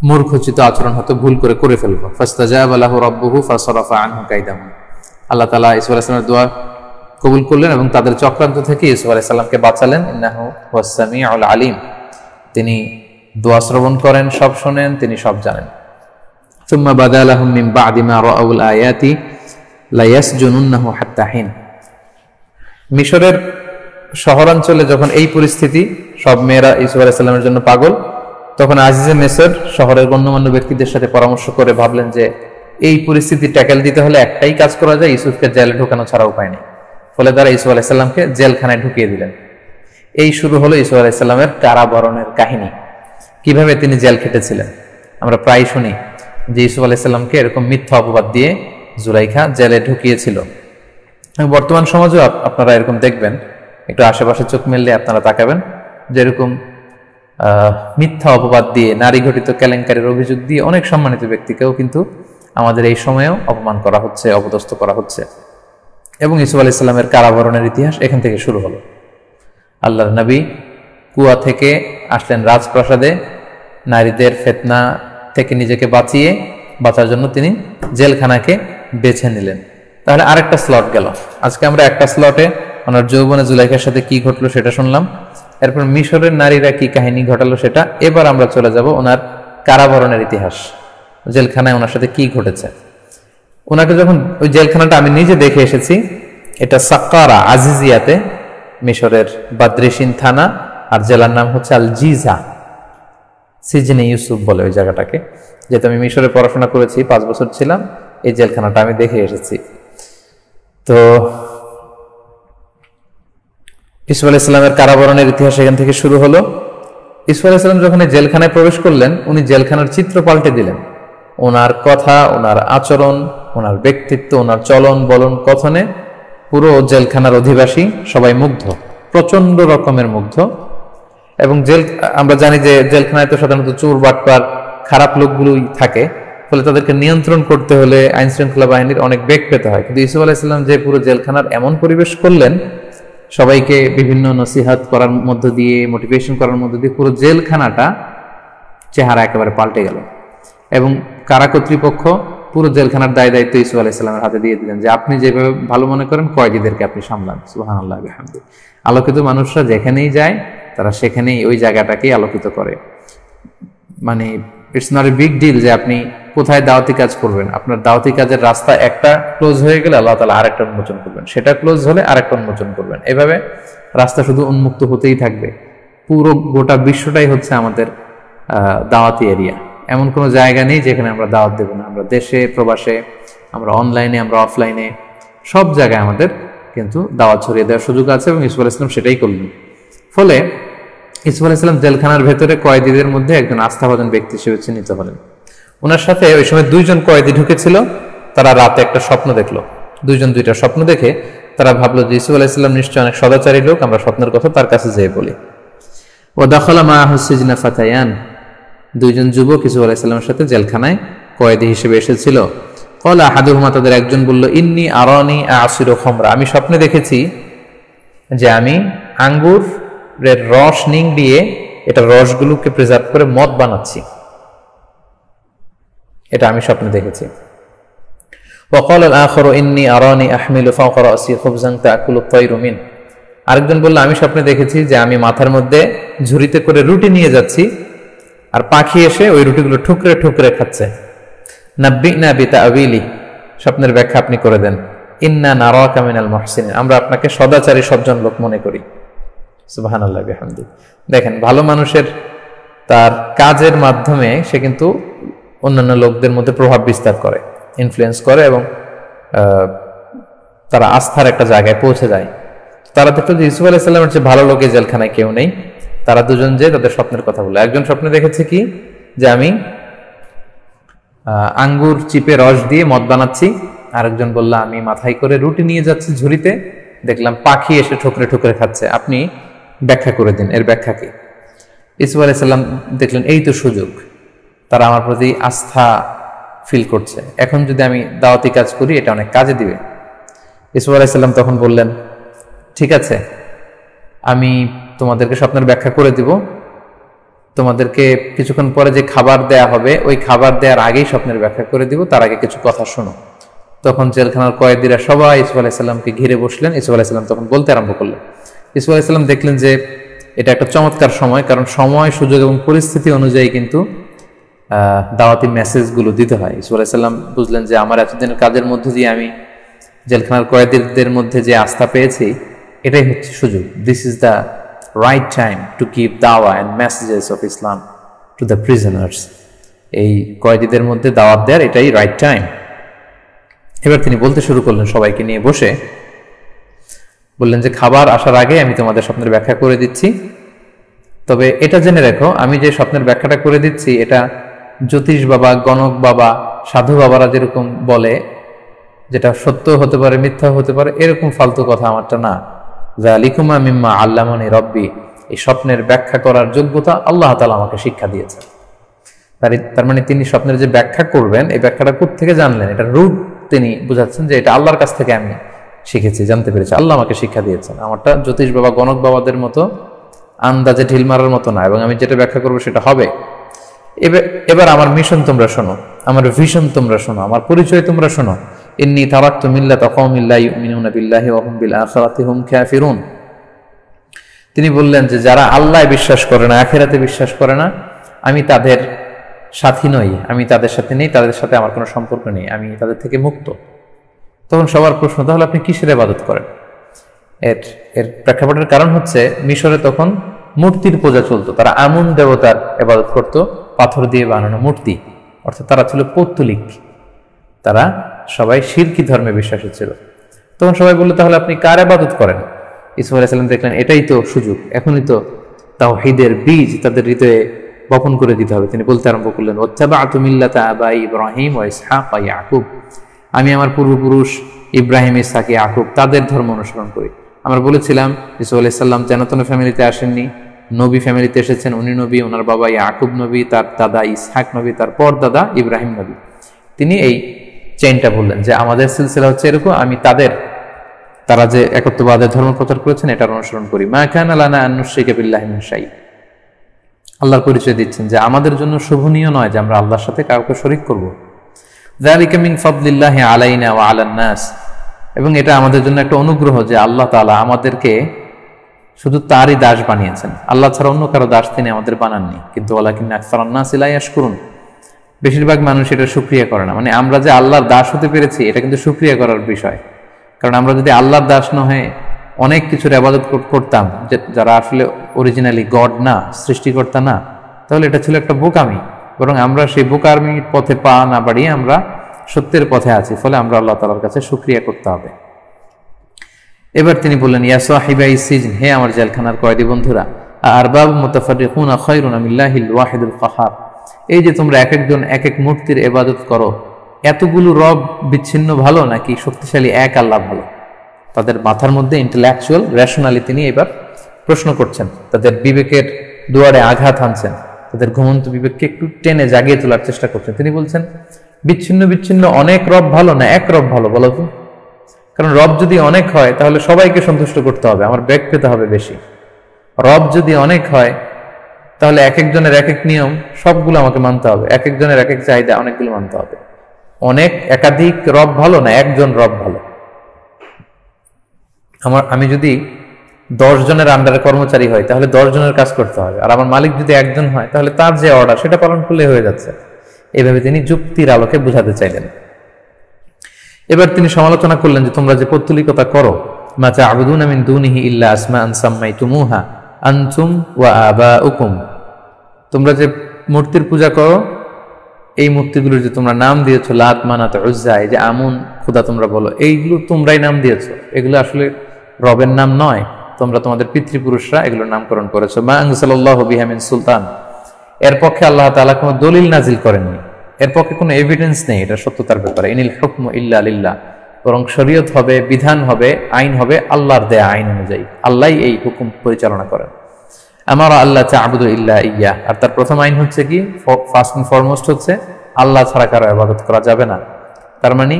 মূর্খোচিত আচরণ হয়তো ভুল করে ফেলবো। ফাস্তাজাবা লাহু রাব্বুহু ফাসরাফা আনহু কাইদাহুম। আল্লাহ তাআলা ইসুফ আলাইহিস সালামের দোয়া কবুল করলেন এবং তাদের চক্রান্ত থেকে ইসুফ আলাইহিস সালামকে বাঁচালেন। ইন্নাহু হুয়াস সামিউল আলিম, তিনি দোয়া শ্রবণ করেন, সব শোনেন, তিনি সব জানেন। সুম্মা বাদা লাহুম মিন বা'দি মা রাআউল আয়াতি লা ইয়াসজুনুন্নাহু হাত্তা হিন। মিশরের শহরাঞ্চলে যখন এই পরিস্থিতি, সব মেয়েরা ইউসুফ আলাইহিস সালামের জন্য পাগল, তখন আজিজে মিসর শহরের গণ্যমান্য ব্যক্তিদের সাথে পরামর্শ করে ভাবলেন যে এই পরিস্থিতি ট্যাকেল দিতে হলে একটাই কাজ করা যায়, ইউসুফকে জেলে ঢোকানো ছাড়া উপায় নেই। ফলে তারা ইউসুফ আলাইহিস সালামকে জেলখানায় ঢুকিয়ে দিলেন। এই শুরু হলো ইউসুফ আলাইহিস সালামের কারাবরণের কাহিনী, কিভাবে তিনি জেল খেটেছিলেন। আমরা প্রায় শুনি যে ইউসুফ আলাইহিস সালামকে এরকম মিথ্যা অপবাদ দিয়ে জুলাইখা জেলে ঢুকিয়েছিল। বর্তমান সমাজেও আপনারা এরকম দেখবেন, একটু আশেপাশে চোখ মেললে আপনারা তাকাবেন, যেরকম মিথ্যা অপবাদ দিয়ে, নারী ঘটিত কেলেঙ্কারির অভিযোগ দিয়ে অনেক সম্মানিত ব্যক্তিকেও কিন্তু আমাদের এই সময়েও অপমান করা হচ্ছে, অপদস্থ করা হচ্ছে। এবং ইউসুফ আলাইহিস সালামের কারাবরণের ইতিহাস এখান থেকে শুরু হলো। আল্লাহর নবী কুয়া থেকে আসলেন রাজপ্রাসাদে, নারীদের ফিতনা থেকে নিজেকে বাঁচার জন্য তিনি জেলখানাকে বেছে নিলেন। তাহলে আরেকটা স্লট গেল। আজকে আমরা একটা স্লটে ওনার যৌবনে জুলাইখার সাথে কি ঘটলো সেটা শুনলাম, এরপর মিশরের নারীরা কি কাহিনী ঘটালো সেটা। এবার আমরা চলে যাব ওনার কারাবরণের ইতিহাস, জেলখানায় ওনার সাথে কি ঘটেছে। ওনাকে যখন, ওই জেলখানাটা আমি নিজে দেখে এসেছি, এটা সাক্কারা আজিজিয়াতে, মিশরের বাদ্রিসিন থানা, আর জেলার নাম হচ্ছে আল জিজা। সিজনে ইউসুফ বলে ওই জায়গাটাকে। যেহেতু আমি মিশরে পড়াশোনা করেছি, 5 বছর ছিলাম, এই জেলখানাটা আমি দেখে এসেছি। তো ইউসুফ আলাইহিস সালামের কারাবরণের ইতিহাস এখান থেকে শুরু হলো। ইউসুফ আলাইহিস সালাম যখন জেলখানায় প্রবেশ করলেন, উনি জেলখানার চিত্র পাল্টে দিলেন। ওনার কথা, ওনার আচরণ, ওনার ব্যক্তিত্ব, ওনার চলন বলন কথনে পুরো জেলখানার অধিবাসী সবাই মুগ্ধ, প্রচন্ড রকমের মুগ্ধ। এবং আমরা জানি যে জেলখানায় তো সাধারণত চোর বাটপার খারাপ লোকগুলোই থাকে, ফলে তাদেরকে নিয়ন্ত্রণ করতে হলে আইন শৃঙ্খলা বাহিনীর অনেক বেগ পেতে হয়। কিন্তু ইউসুফ আলাইহিস সালাম যে পুরো জেলখানার এমন পরিবেশ করলেন, সবাইকে বিভিন্ন নসিহত করার মধ্য দিয়ে, মোটিভেশন করার মধ্য দিয়ে পুরো জেলখানাটা চেহারা একেবারে পাল্টে গেল। এবং কারা কর্তৃপক্ষ পুরো জেলখানার দায়িত্ব ইউসুফ আলাইহিস সালামের হাতে দিয়ে দিলেন যে আপনি যেভাবে ভালো মনে করেন কয়েদিদেরকে আপনি সামলান। সুবহানাল্লাহ বিহামদিহি। আলোকিত মানুষরা যেখানেই যায়, তারা সেখানেই ওই জায়গাটাকেই আলোকিত করে। মানে it's not a big deal যে আপনি কোথায় দাওয়াতি কাজ করবেন। আপনার দাওয়াতি কাজের রাস্তা একটা ক্লোজ হয়ে গেলে আল্লাহ তাআলা আরেকটা উন্মোচন করবেন, সেটা ক্লোজ হলে আরেকটা উন্মোচন করবেন। এভাবে রাস্তা শুধু উন্মুক্ত হতেই থাকবে। পুরো গোটা বিশ্বটাই হচ্ছে আমাদের দাওয়াতি এরিয়া। এমন কোনো জায়গা নেই যেখানে আমরা দাওয়াত দেব না। আমরা দেশে, প্রবাসে, আমরা অনলাইনে, আমরা অফলাইনে, সব জায়গায় আমাদের কিন্তু দাওয়াত ছড়িয়ে দেওয়ার সুযোগ আছে, এবং ইউসুফ আলাইহিস সালাম সেটাই করলেন। ফলে ইউসুফ আলাইহিস সালাম জেলখানার ভেতরে কয়েদিদের মধ্যে একজন আস্থাভাজন ব্যক্তি হিসেবে চিহ্নিত হলেন। ওনার সাথে ওই সময় 2 জন কয়েদি ঢুকেছিল। তারা রাতে একটা স্বপ্ন দেখলো। 2 জন 2টা স্বপ্ন দেখে তারা ভাবলো যে ইউসুফ আলাইহিস সালাম নিশ্চয়ই অনেক সদাচারী লোক, আমরা স্বপ্নের কথা তার কাছে যেয়ে বলি। ওয়া দাখালা মাআহু সিজনা ফাতায়ান, 2 জন যুবক ইউসুফ আলাইহিস সালামের সাথে জেলখানায় কয়েদি হিসেবে এসেছিল। ক্বালা আহাদুহুমা, তাদের একজন বলল, ইন্নী আরানি আ'সিরু খামরা, আমি স্বপ্নে দেখেছি যে আমি আঙ্গুরের রস নিংড়িয়ে এটা রসগুলোকে প্রিজার্ভ করে মদ বানাচ্ছি। এটা আমি স্বপ্নে দেখেছি। وقال الآخر إني أراني أحمل فوق رأسي خبزا تأكل الطير منه। আরেকজন বলল, আমি স্বপ্নে দেখেছি যে আমি মাথার মধ্যে ঝুড়িতে করে রুটি নিয়ে যাচ্ছি, আর পাখি এসে ওই রুটিগুলো ঠুকরে ঠুকরে খাচ্ছে। নাব্বিনা বিতাআবিলি, স্বপ্নের ব্যাখ্যা আপনি করে দেন। ইন্না নারাকা মিনাল মুহসিনিন, আমরা আপনাকে সদাচারী সজ্জন লোক মনে করি। সুবহানাল্লাহি ওয়া বিহামদিহি। দেখেন, ভালো মানুষের তার কাজের মাধ্যমে সে কিন্তু অন্যান্য লোকদের মধ্যে প্রভাব বিস্তার করে, ইনফ্লুয়েন্স করে, এবং তারা আস্থার একটা জায়গায় পৌঁছে যায়। তারা দেখলো যে ইউসুফ আলাইহিস সালামের যে ভালো লোকের জেলখানায় কেউ নেই, তারা দুজন যে তাদের স্বপ্নের কথা বলে। একজন স্বপ্নে দেখেছে কি, যে আমি আঙ্গুর চিপে রস দিয়ে মদ বানাচ্ছি। আরেকজন বলল, আমি মাথায় করে রুটি নিয়ে যাচ্ছি ঝুড়িতে, দেখলাম পাখি এসে ঠুকরে ঠুকরে খাচ্ছে। আপনি ব্যাখ্যা করে দিন, এর ব্যাখ্যা কি? ইউসুফ আলাইহিস সালাম দেখলেন এই তো সুযোগ, তারা আমার প্রতি আস্থা ফিল করছে, এখন যদি আমি দাওয়াতি কাজ করি এটা অনেক কাজে দিবে। ইউসুফ আলাইহিস সালাম তখন বললেন, ঠিক আছে, আমি তোমাদেরকে স্বপ্নের ব্যাখ্যা করে দিব। তোমাদেরকে কিছুক্ষণ পরে যে খাবার দেয়া হবে, ওই খাবার দেওয়ার আগেই স্বপ্নের ব্যাখ্যা করে দিব, তার আগে কিছু কথা শোনো। তখন জেলখানার কয়েদিরা সবাই ইউসুফ আলাইহিস সালামকে ঘিরে বসলেন। ইউসুফ আলাইহিস সালাম তখন বলতে আরম্ভ করলেন। ইউসুফ আলাইহিস সালাম দেখলেন যে এটা একটা চমৎকার সময়, কারণ সময়, সুযোগ এবং পরিস্থিতি অনুযায়ী কিন্তু দাওয়াতি মেসেজগুলো দিতে হয়। ইউসুফ আলাইহিস সালাম বুঝলেন যে আমার এতদিনের কাজের মধ্যে দিয়ে আমি জেলখানার কয়েদিদের মধ্যে যে আস্থা পেয়েছি, এটাই হচ্ছে সুযোগ। This is the right time to keep দাওয়া and messages of Islam to the prisoners. এই কয়েদিদের মধ্যে দাওয়াত দেওয়ার এটাই রাইট টাইম। এবার তিনি বলতে শুরু করলেন সবাইকে নিয়ে বসে, বললেন যে খাবার আসার আগে আমি তোমাদের স্বপ্নের ব্যাখ্যা করে দিচ্ছি। তবে এটা জেনে রেখো, আমি যে স্বপ্নের ব্যাখ্যাটা করে দিচ্ছি এটা জ্যোতিষ বাবা, গণক বাবা, সাধু বাবারা যেরকম বলে, যেটা সত্য হতে পারে, মিথ্যা হতে পারে, এরকম ফালতু কথা আমারটা না। যালিকুমা মিম্মা আল্লামানি রব্বি, এই স্বপ্নের ব্যাখ্যা করার যোগ্যতা আল্লাহ তাআলা আমাকে শিক্ষা দিয়েছেন। তার মানে তিনি স্বপ্নের যে ব্যাখ্যা করবেন, এই ব্যাখ্যাটা কোত্থেকে জানলেন, এটা রূট তিনি বুঝাচ্ছেন যে এটা আল্লাহর কাছ থেকে আমি শিখেছি, জানতে পেরেছি, আল্লাহ আমাকে শিক্ষা দিয়েছেন। আমারটা জ্যোতিষ বাবা, গণক বাবাদের মতো আন্দাজে ঢিল মারার মতো না, এবং আমি যেটা ব্যাখ্যা করবো সেটা হবে। এবার আমার মিশন তোমরা শোনো, আমার ভিশন তোমরা শোনো, আমার পরিচয় তোমরা শোনো। ইন্নী তারাকতু মিল্লাতা কওমিন লা ইউমিনুনা বিল্লাহি ওয়া হুম বিল আখিরাতি হুম কাফিরুন। তিনি বললেন যে যারা আল্লাহ বিশ্বাস করে না, আখিরাতে বিশ্বাস করে না, আমি তাদের সাথী নই, আমি তাদের সাথে নেই, তাদের সাথে আমার কোনো সম্পর্ক নেই, আমি তাদের থেকে মুক্ত। তখন সবার প্রশ্ন, তাহলে আপনি কিসের ইবাদত করেন? এর প্রেক্ষাপটের কারণ হচ্ছে মিশরে তখন মূর্তির পূজা চলতো। তারা আমুন দেবতার ইবাদত করত, পাথর দিয়ে বানানো মূর্তি, অর্থাৎ তারা ছিল পৌত্তলিক, তারা সবাই শিরকি ধর্মে বিশ্বাসী ছিল। তখন সবাই বললো, তাহলে আপনি কার ইবাদত করেন? ইউসুফ আলাইহিস সালাম দেখলেন এটাই তো সুযোগ, এখনই তো তাওহীদের বীজ তাদের হৃদয়ে বপন করে দিতে হবে। তিনি বলতে আরম্ভ করলেন, ওয়াত্তাবা'তু মিল্লাতা আবাই ইব্রাহিম ওয়া ইসহাক ওয়া ইয়াকুব, আমি আমার পূর্বপুরুষ ইব্রাহিম, ইসহাক, ইয়াকুব তাদের ধর্ম অনুসরণ করি। আমরা বলেছিলাম ইউসুফ আলাইহিস সালাম জান্নাতুন ফ্যামিলিতে আসেননি, নবী ফ্যামিলিতে এসেছেন। উনি নবী, ওনার বাবা ইয়াকুব নবী, তার দাদা ইসহাক নবী, তার পর দাদা ইব্রাহিম নবী। তিনি এই চেইনটা বললেন যে আমাদের সিলসিলা হচ্ছে এরকম, আমি তারা যে একত্ববাদের ধর্ম প্রচার করেছেন এটার অনুসরণ করি। মা কানা লানা আন নুশরিকা বিল্লাহি মিন শাই, আল্লাহর পরিচয় দিচ্ছেন যে আমাদের জন্য শোভনীয় নয় যে আমরা আল্লাহর সাথে কাউকে শরীক করব। যালিকা মিন ফাদলিল্লাহি আলাইনা ওয়া আলান নাস, এবং এটা আমাদের জন্য একটা অনুগ্রহ যে আল্লাহ তাআলা আমাদেরকে শুধু তারই দাস বানিয়েছেন, আল্লাহ ছাড়া অন্য কারো দাস তিনি আমাদের বানাননি। কিন্তু ওয়ালাকিন্না আকসারান নাসি লা ইয়াশকুরুন, বেশিরভাগ মানুষ এটা শুকরিয়া করে না। মানে আমরা যে আল্লাহর দাস হতে পেরেছি এটা কিন্তু শুকরিয়া করার বিষয়। কারণ আমরা যদি আল্লাহর দাস না হয়ে অনেক কিছুর ইবাদত করতাম যারা আসলে অরিজিনালি গড না, সৃষ্টিকর্তা না, তাহলে এটা ছিল একটা বোকামি। বরং আমরা সেই বোকামির পথে পা না বাড়িয়ে আমরা সত্যের পথে আছি, ফলে আমরা আল্লাহ তাআলার কাছে শুকরিয়া করতে হবে। এবার তিনি বললেন, ইয়া সাহিবাই সিজন, হে আমার জেলখানার কয়েদি বন্ধুরা, আরবাব মুতাফাররিকুনা খায়রুন মিনাল্লাহিল ওয়াহিদুল কাহ্হার, এই যে তোমরা এক একজন এক এক মূর্তির ইবাদত করো, এতগুলো রব বিচ্ছিন্ন ভালো নাকি শক্তিশালী এক আল্লাহ ভালো? তাদের মাথার মধ্যে ইন্টেলেকচুয়াল রেশনালি তিনি এবার প্রশ্ন করছেন, তাদের বিবেকের দুয়ারে আঘাত হানছেন, তাদের ঘুমন্ত বিবেককে একটু টেনে জাগিয়ে তোলার চেষ্টা করছেন। তিনি বলছেন, বিচ্ছিন্ন বিচ্ছিন্ন অনেক রব ভালো না এক রব ভালো বলো তো? কারণ রব যদি অনেক হয় তাহলে সবাইকে সন্তুষ্ট করতে হবে, আমার বেগ পেতে হবে বেশি। রব যদি অনেক হয় তাহলে এক একজনের এক এক নিয়ম, সবগুলো আমাকে মানতে হবে। এক একজনের এক এক চাহিদা, অনেকগুলো মানতে হবে। একাধিক রব ভালো না, একজন রব ভালো। আমি যদি 10 জনের আন্ডারে কর্মচারী হয়, তাহলে 10 জনের কাজ করতে হবে। আর আমার মালিক যদি একজন হয়, তাহলে তার যে অর্ডার সেটা পালন করলে হয়ে যাচ্ছে। এইভাবে তিনি যুক্তির আলোকে বুঝাতে চাইলেন। এবার তিনি সমালোচনা করলেন যে তোমরা যে পৌত্তলিকতা করো, মা তা'বুদুনা মিন দুনিহি ইল্লা আসমাআন সাম্মাইতুমুহা আনতুম ওয়া আবাউকুম, তোমরা যে মূর্তির পূজা করো, এই মূর্তিগুলোর যে তোমরা নাম দিয়েছো, লাত, মানাত, উজ্জা, এই যে আমুন খোদা তোমরা বলো, এইগুলো তোমরাই নাম দিয়েছো। এগুলো আসলে রবের নাম নয়, তোমরা তোমাদের পিতৃপুরুষরা এগুলোর নামকরণ করেছো। মা আনজালাল্লাহু বিহা মিন সুলতান, এর পক্ষে আল্লাহ তাআলা কোনো দলিল নাজিল করেননি, এর পক্ষে কোনো এভিডেন্স নেই এটা সত্যতার ব্যাপারে। ইনিল হুকমু ইল্লা লিল্লাহ, বরং শরীয়ত হবে, বিধান হবে, আইন হবে আল্লাহর দেয়া আইন অনুযায়ী। আল্লাহই এই হুকুম পরিচালনা করেন। আমারা আল্লাহ তা'বুদু ইল্লা ইয়্যাহ, আর তার প্রথম আইন হচ্ছে কি, ফার্স্ট এন্ড ফরমোস্ট হচ্ছে আল্লাহ ছাড়া কারো ইবাদত করা যাবে না। তার মানে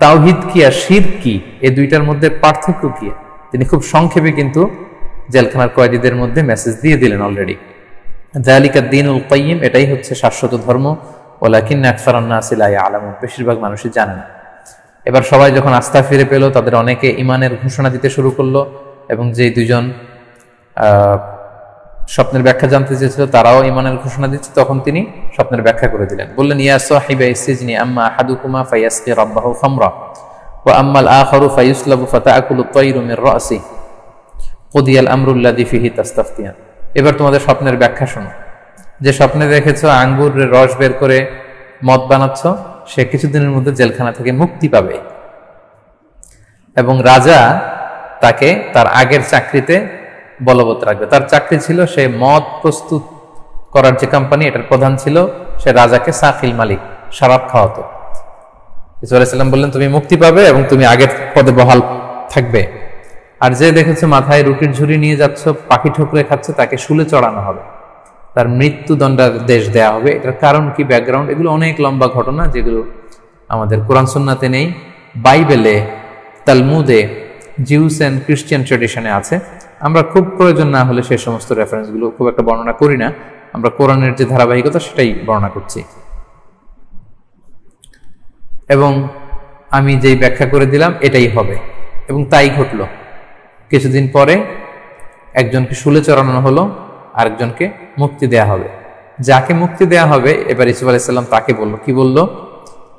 তাওহীদ কি আর শিরক কি, এই দুইটার মধ্যে পার্থক্য কি, তিনি খুব সংক্ষেপে কিন্তু জেলখানার কয়েদিদের মধ্যে মেসেজ দিয়ে দিলেন অলরেডি। যালিকা দ্বীনুল কাইয়্যিম, এটাই হচ্ছে শাশ্বত ধর্ম। ওয়ালাকিন্না আকসারান নাসি লা ইয়ালামুন, বেশিরভাগ মানুষই জানে না। এবার সবাই যখন আস্থা ফিরে পেল, তাদের অনেকে ঈমানের ঘোষণা দিতে শুরু করলো, এবং যে দুজন স্বপ্নের ব্যাখ্যা জানতে চেয়েছিল তারাও ঈমানের ঘোষণা দিচ্ছে। তখন তিনি স্বপ্নের ব্যাখ্যা করে দিলেন, বললেন, ইয়া সাহিবাই সিজনি আম্মা আহাদুকুমা ফায়াসকি রাব্বাহু খামরা ওয়া আম্মাল আখারু ফায়ুসলাবু ফাতাআকুলু আত-তায়রু মির রাসি কুদিয়াল আমরুল্লাযী ফিহি তাস্তাফতিয়ান। এবার তোমাদের স্বপ্নের ব্যাখ্যা শোনো। যে স্বপ্নে দেখেছো আঙ্গুরের রস বের করে মদ বানাচ্ছ, সে কিছুদিনের মধ্যে জেলখানা থেকে মুক্তি পাবে, এবং রাজা তাকে তার আগের চাকরিতে বলবৎ রাখবে। তার চাকরি ছিল, সে মদ প্রস্তুত করার যে কোম্পানি, এটার প্রধান ছিল, সে রাজাকে সাকিল মালিক, শরাব খাওয়াতো। ইসা আলাইহিস সালাম বললেন, তুমি মুক্তি পাবে এবং তুমি আগের পদে বহাল থাকবে। আর যে দেখেছো মাথায় রুটির ঝুড়ি নিয়ে যাচ্ছ, পাখি ঠুকরে খাচ্ছে, তাকে শুলে চড়ানো হবে, তার মৃত্যুদণ্ডাদেশ দেয়া হবে। এটার কারণ কি, ব্যাকগ্রাউন্ড, এগুলো অনেক লম্বা ঘটনা, যেগুলো আমাদের কোরআন সুন্নাতে নেই, বাইবেলে, তালমুদে, জিউস এন্ড খ্রিস্টান ট্রেডিশনে আছে। আমরা খুব প্রয়োজন না হলে সেই সমস্ত রেফারেন্সগুলো খুব একটা বর্ণনা করি না, আমরা কোরআনের যে ধারাবাহিকতা সেটাই বর্ণনা করছি। এবং আমি যেই ব্যাখ্যা করে দিলাম এটাই হবে, এবং তাই ঘটল। কিছুদিন পরে একজনকে শুলে চড়ানো হলো, আরেকজনকে মুক্তি দেয়া হবে। যাকে মুক্তি দেয়া হবে, এবার ইসুফ আলাইহিস সালাম তাকে বলল, কি বলল,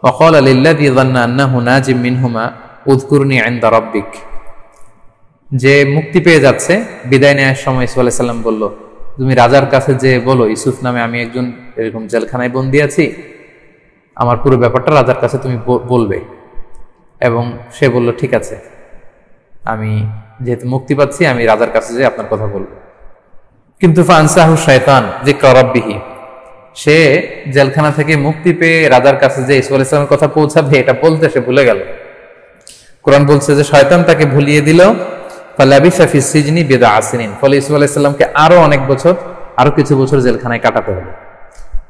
ওয়াকালা লিল্লাযী যান্না আন্নাহু নাজিম মিনহুমা উযকুরনি ইনদা রাব্বিক। যে মুক্তি পেয়ে যাচ্ছে, বিদায় নেওয়ার সময় ইসুফ আলাইহিস সালাম বলল, তুমি রাজার কাছে যে বলো, ইউসুফ নামে আমি একজন এরকম জেলখানায় বন্দী আছি, আমার পুরো ব্যাপারটা রাজার কাছে তুমি বলবে। এবং সে বলল, ঠিক আছে, আমি যেহেতু মুক্তি পাচ্ছি, আমি রাজার কাছে যে আপনার কথা বলবো। কিন্তু ফানসাহু শয়তান যিকরা রাব্বিহি, সে জেলখানা থেকে মুক্তি পেয়ে রাজার কাছে যে ইসুফ আলাইহিস সালামের কথা পৌঁছাবে, এটা বলতে সে ভুলে গেল। কোরআন বলছে যে শয়তান তাকে ভুলিয়ে দিল। ফালাবিসা ফিস সিজনি বিদআ সিনিন, ফলে ইসুফ আলাইহিস সালামকে আরো অনেক বছর, আরো কিছু বছর জেলখানায় কাটাতে হলো।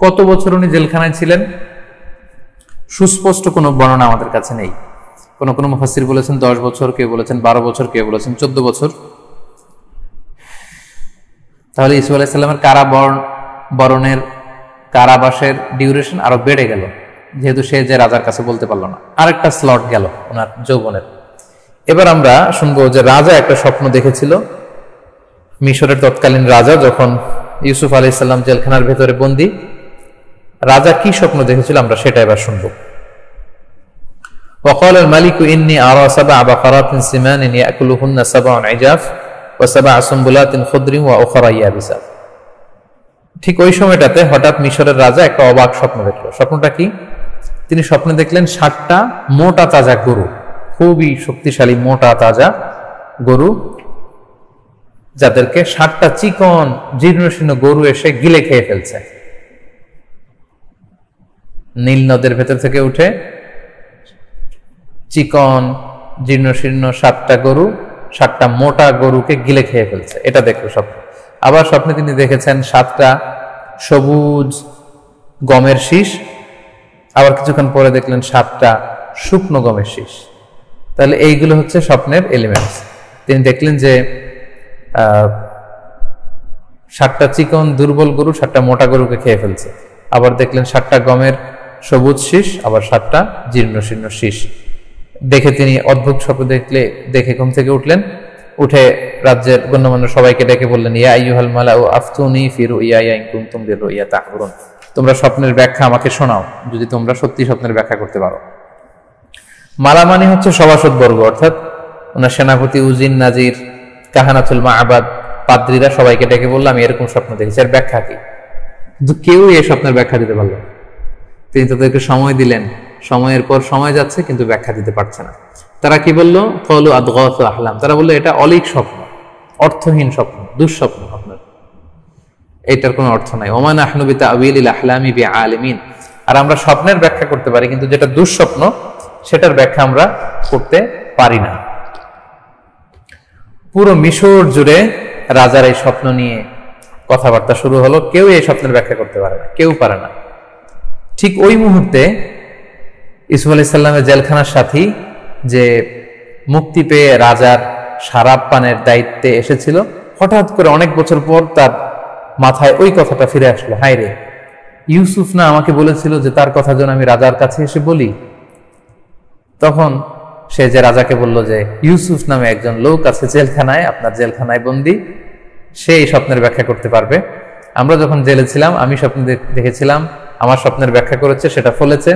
কত বছর উনি জেলখানায় ছিলেন সুস্পষ্ট কোনো বর্ণনা আমাদের কাছে নেই। কোন কোন মুফাসসির বলেছেন 10 বছর, কেউ বলেছেন 12 বছর, কেউ বলেছেন 14 বছর। তাহলে ইসুফ আলাইহিস সালামের বরণের কারাবাসের ডিউরেশন আরো বেড়ে গেল, যেহেতু সে যে রাজার কাছে বলতে পারলো না। আরেকটা স্লট গেল ওনার যৌবনের। এবার আমরা শুনবো যে রাজা একটা স্বপ্ন দেখেছিল, মিশরের তৎকালীন রাজা, যখন ইউসুফ আলাইহিস সালাম জেলখানার ভেতরে বন্দী। রাজা কি স্বপ্ন দেখেছিল আমরা সেটা এবার শুনবো। وقال الملك إني أرى 7 بقرات سمان يأكلهن 7 عجاف و7 سنبلات خضر وأخرى يابسات। ঠিক ওই সময়টাতে হঠাৎ মিশরের রাজা একটা অবাক স্বপ্ন দেখলো। স্বপ্নটা কি? তিনি স্বপ্নে দেখলেন 7টা মোটা তাজা গরু, খুবই শক্তিশালী মোটা তাজা গরু, যাদেরকে 7টা চিকন জীর্ণশীর্ণ গরু এসে গিলে খেয়ে ফেলছে। নীল নদের ভেতর থেকে উঠে চিকন জীর্ণশীর্ণ 7টা গরু, 7টা মোটা গরুকে গিলে খেয়ে ফেলছে। এটা দেখলো স্বপ্ন। আবার স্বপ্নে তিনি দেখেছেন 7টা সবুজ গমের শীষ, আবার কিছুক্ষণ পরে দেখলেন 7টা শুকনো গমের শীষ। তাহলে এইগুলো হচ্ছে স্বপ্নের এলিমেন্টস। তিনি দেখলেন যে 7টা চিকন দুর্বল গরু 7টা মোটা গরুকে খেয়ে ফেলছে। আবার দেখলেন 7টা গমের সবুজ শীষ, আবার 7টা জীর্ণ শীর্ণ শীষ। দেখে তিনি অদ্ভুত স্বপ্ন দেখে ঘুম থেকে উঠলেন, উঠে রাজ্যের গণ্যমান্য সবাইকে ডেকে বললেন, ইয়া আইয়ুহাল মালাউ আফতুনি ফি রুইয়ায়া ইন কুনতুম বিরুইয়া তাহবুরুন, তোমরা স্বপ্নের ব্যাখ্যা আমাকে শোনাও যদি তোমরা সত্যি স্বপ্নের ব্যাখ্যা করতে পারো। মালা মানে হচ্ছে সভাসদ বর্গ, অর্থাৎ ওনার সেনাপতি, উজিন, নাজির, কাহানাতুল মাআবাদ, পাদ্রীরা সবাইকে ডেকে বললাম আমি এরকম স্বপ্ন দেখেছি, এর ব্যাখ্যা কি? কিন্তু কেউ এই স্বপ্নের ব্যাখ্যা দিতে পারল না। তিনি তাদেরকে সময় দিলেন, সময়ের পর সময় যাচ্ছে কিন্তু ব্যাখ্যা দিতে পারছে না। তারা কি বলল? ক্বালু আদগাসু আহলাম, তারা বললো এটা অলীক স্বপ্ন, অর্থহীন স্বপ্ন, দুঃস্বপ্ন, আপনার এটার কোনো অর্থ নাই। ওমা নাহনু বিতাআওয়িলিল আহলামি বিআলিমিন, আর আমরা স্বপ্নের ব্যাখ্যা করতে পারি কিন্তু যেটা দুঃস্বপ্ন সেটার ব্যাখ্যা আমরা করতে পারি না। পুরো মিশর জুড়ে রাজার এই স্বপ্ন নিয়ে কথাবার্তা শুরু হলো, কেউ এই স্বপ্নের ব্যাখ্যা করতে পারে না, কেউ পারে না। ঠিক ওই মুহূর্তে ইউসুফ আলাইহিস সালামের জেলখানার সাথী যে মুক্তি পেয়ে রাজার শরাব পানের দায়িত্বে এসেছিল, হঠাৎ করে অনেক বছর পর তার মাথায় ওই কথাটা ফিরে আসলো, হায় রে, ইউসুফ না আমাকে বলেছিল যে তার কথা যেন আমি রাজার কাছে এসে বলি। তখন সে যে রাজাকে বলল যে ইউসুফ নামে একজন লোক আছে জেলখানায়, আপনার জেলখানায় বন্দী, সে এই স্বপ্নের ব্যাখ্যা করতে পারবে। আমরা যখন জেলে ছিলাম আমি স্বপ্ন দেখেছিলাম, আমার স্বপ্নের ব্যাখ্যা করেছে, সেটা ফলেছে।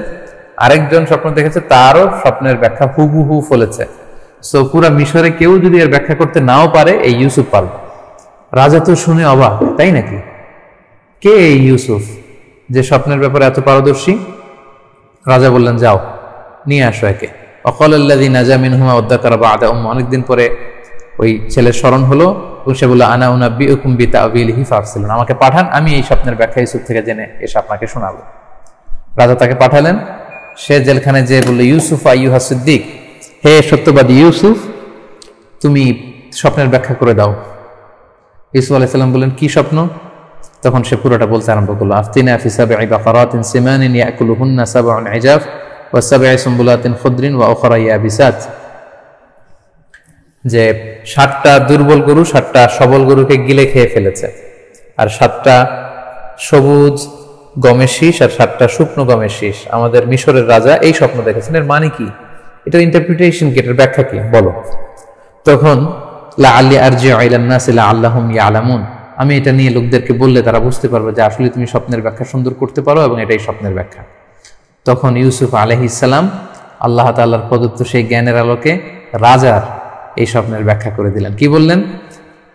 আরেকজন স্বপ্ন দেখেছে, তারও স্বপ্নের ব্যাখ্যা হুবহু ফলেছে। সো পুরা মিশরে কেউ যদি এর ব্যাখ্যা করতে নাও পারে, এই ইউসুফ পারবে। রাজা তো শুনে অবাক, তাই নাকি? কে এই ইউসুফ যে স্বপ্নের ব্যাপারে এত পারদর্শী? রাজা বললেন, যাও নিয়ে আসো একে। অকলাল্লাযী নাজা মিনহুমা ওয়াদ্দাকারা বা'দা উম্মাহ, অনেকদিন পরে ওই ছেলের স্মরণ হলো এবং সে বলল, আনা উনাব্বিউকুম বিতা'ওয়িলিহি ফারসিলুন, আমাকে পাঠান, আমি এই স্বপ্নের ব্যাখ্যা ইউসুফ থেকে জেনে এসে আপনাকে শোনাবো। রাজা তাকে পাঠালেন। সে জেলখানায় যেয়ে বলল, ইউসুফ আইয়ুহা সিদ্দিক, হে সত্যবাদী ইউসুফ, তুমি স্বপ্নের ব্যাখ্যা করে দাও। ইউসুফ আলাইহিস সালাম বললেন, কি স্বপ্ন? তখন সে পুরোটা বলতে আরম্ভ করলো, আফতিনা ফি সাব'i বাকারাতিন সিমানিন ইয়াকুলুহুন্না সাব'উন ইজাফ ওয়া সাব'i সুম্বুলাতিন খুদরিন ওয়া উখরা ইয়াবিসাত, যে 7টা দুর্বল গরু 7টা সবল গরুকে গিলে খেয়ে ফেলেছে, আর 7টা সবুজ গমের শীষ আর 7টা শুকনো গমের শীষ। আমাদের মিশরের রাজা এই স্বপ্ন দেখেছেন, এর মানে কি? এটার ইন্টারপ্রিটেশন কি? এটার ব্যাখ্যা কি? বলো। তখন লাআল্লি আরজিউ ইলান নাসি লাআল্লাহুম ইয়ালামুন, আমি এটা নিয়ে লোকদেরকে বললে তারা বুঝতে পারবে যে আসলে তুমি স্বপ্নের ব্যাখ্যা সুন্দর করতে পারো এবং এটাই স্বপ্নের ব্যাখ্যা। তখন ইউসুফ আলাইহিস সালাম আল্লাহ তাআলার প্রদত্ত সেই জ্ঞানের আলোকে রাজার এই স্বপ্নের ব্যাখ্যা করে দিলেন। কি বললেন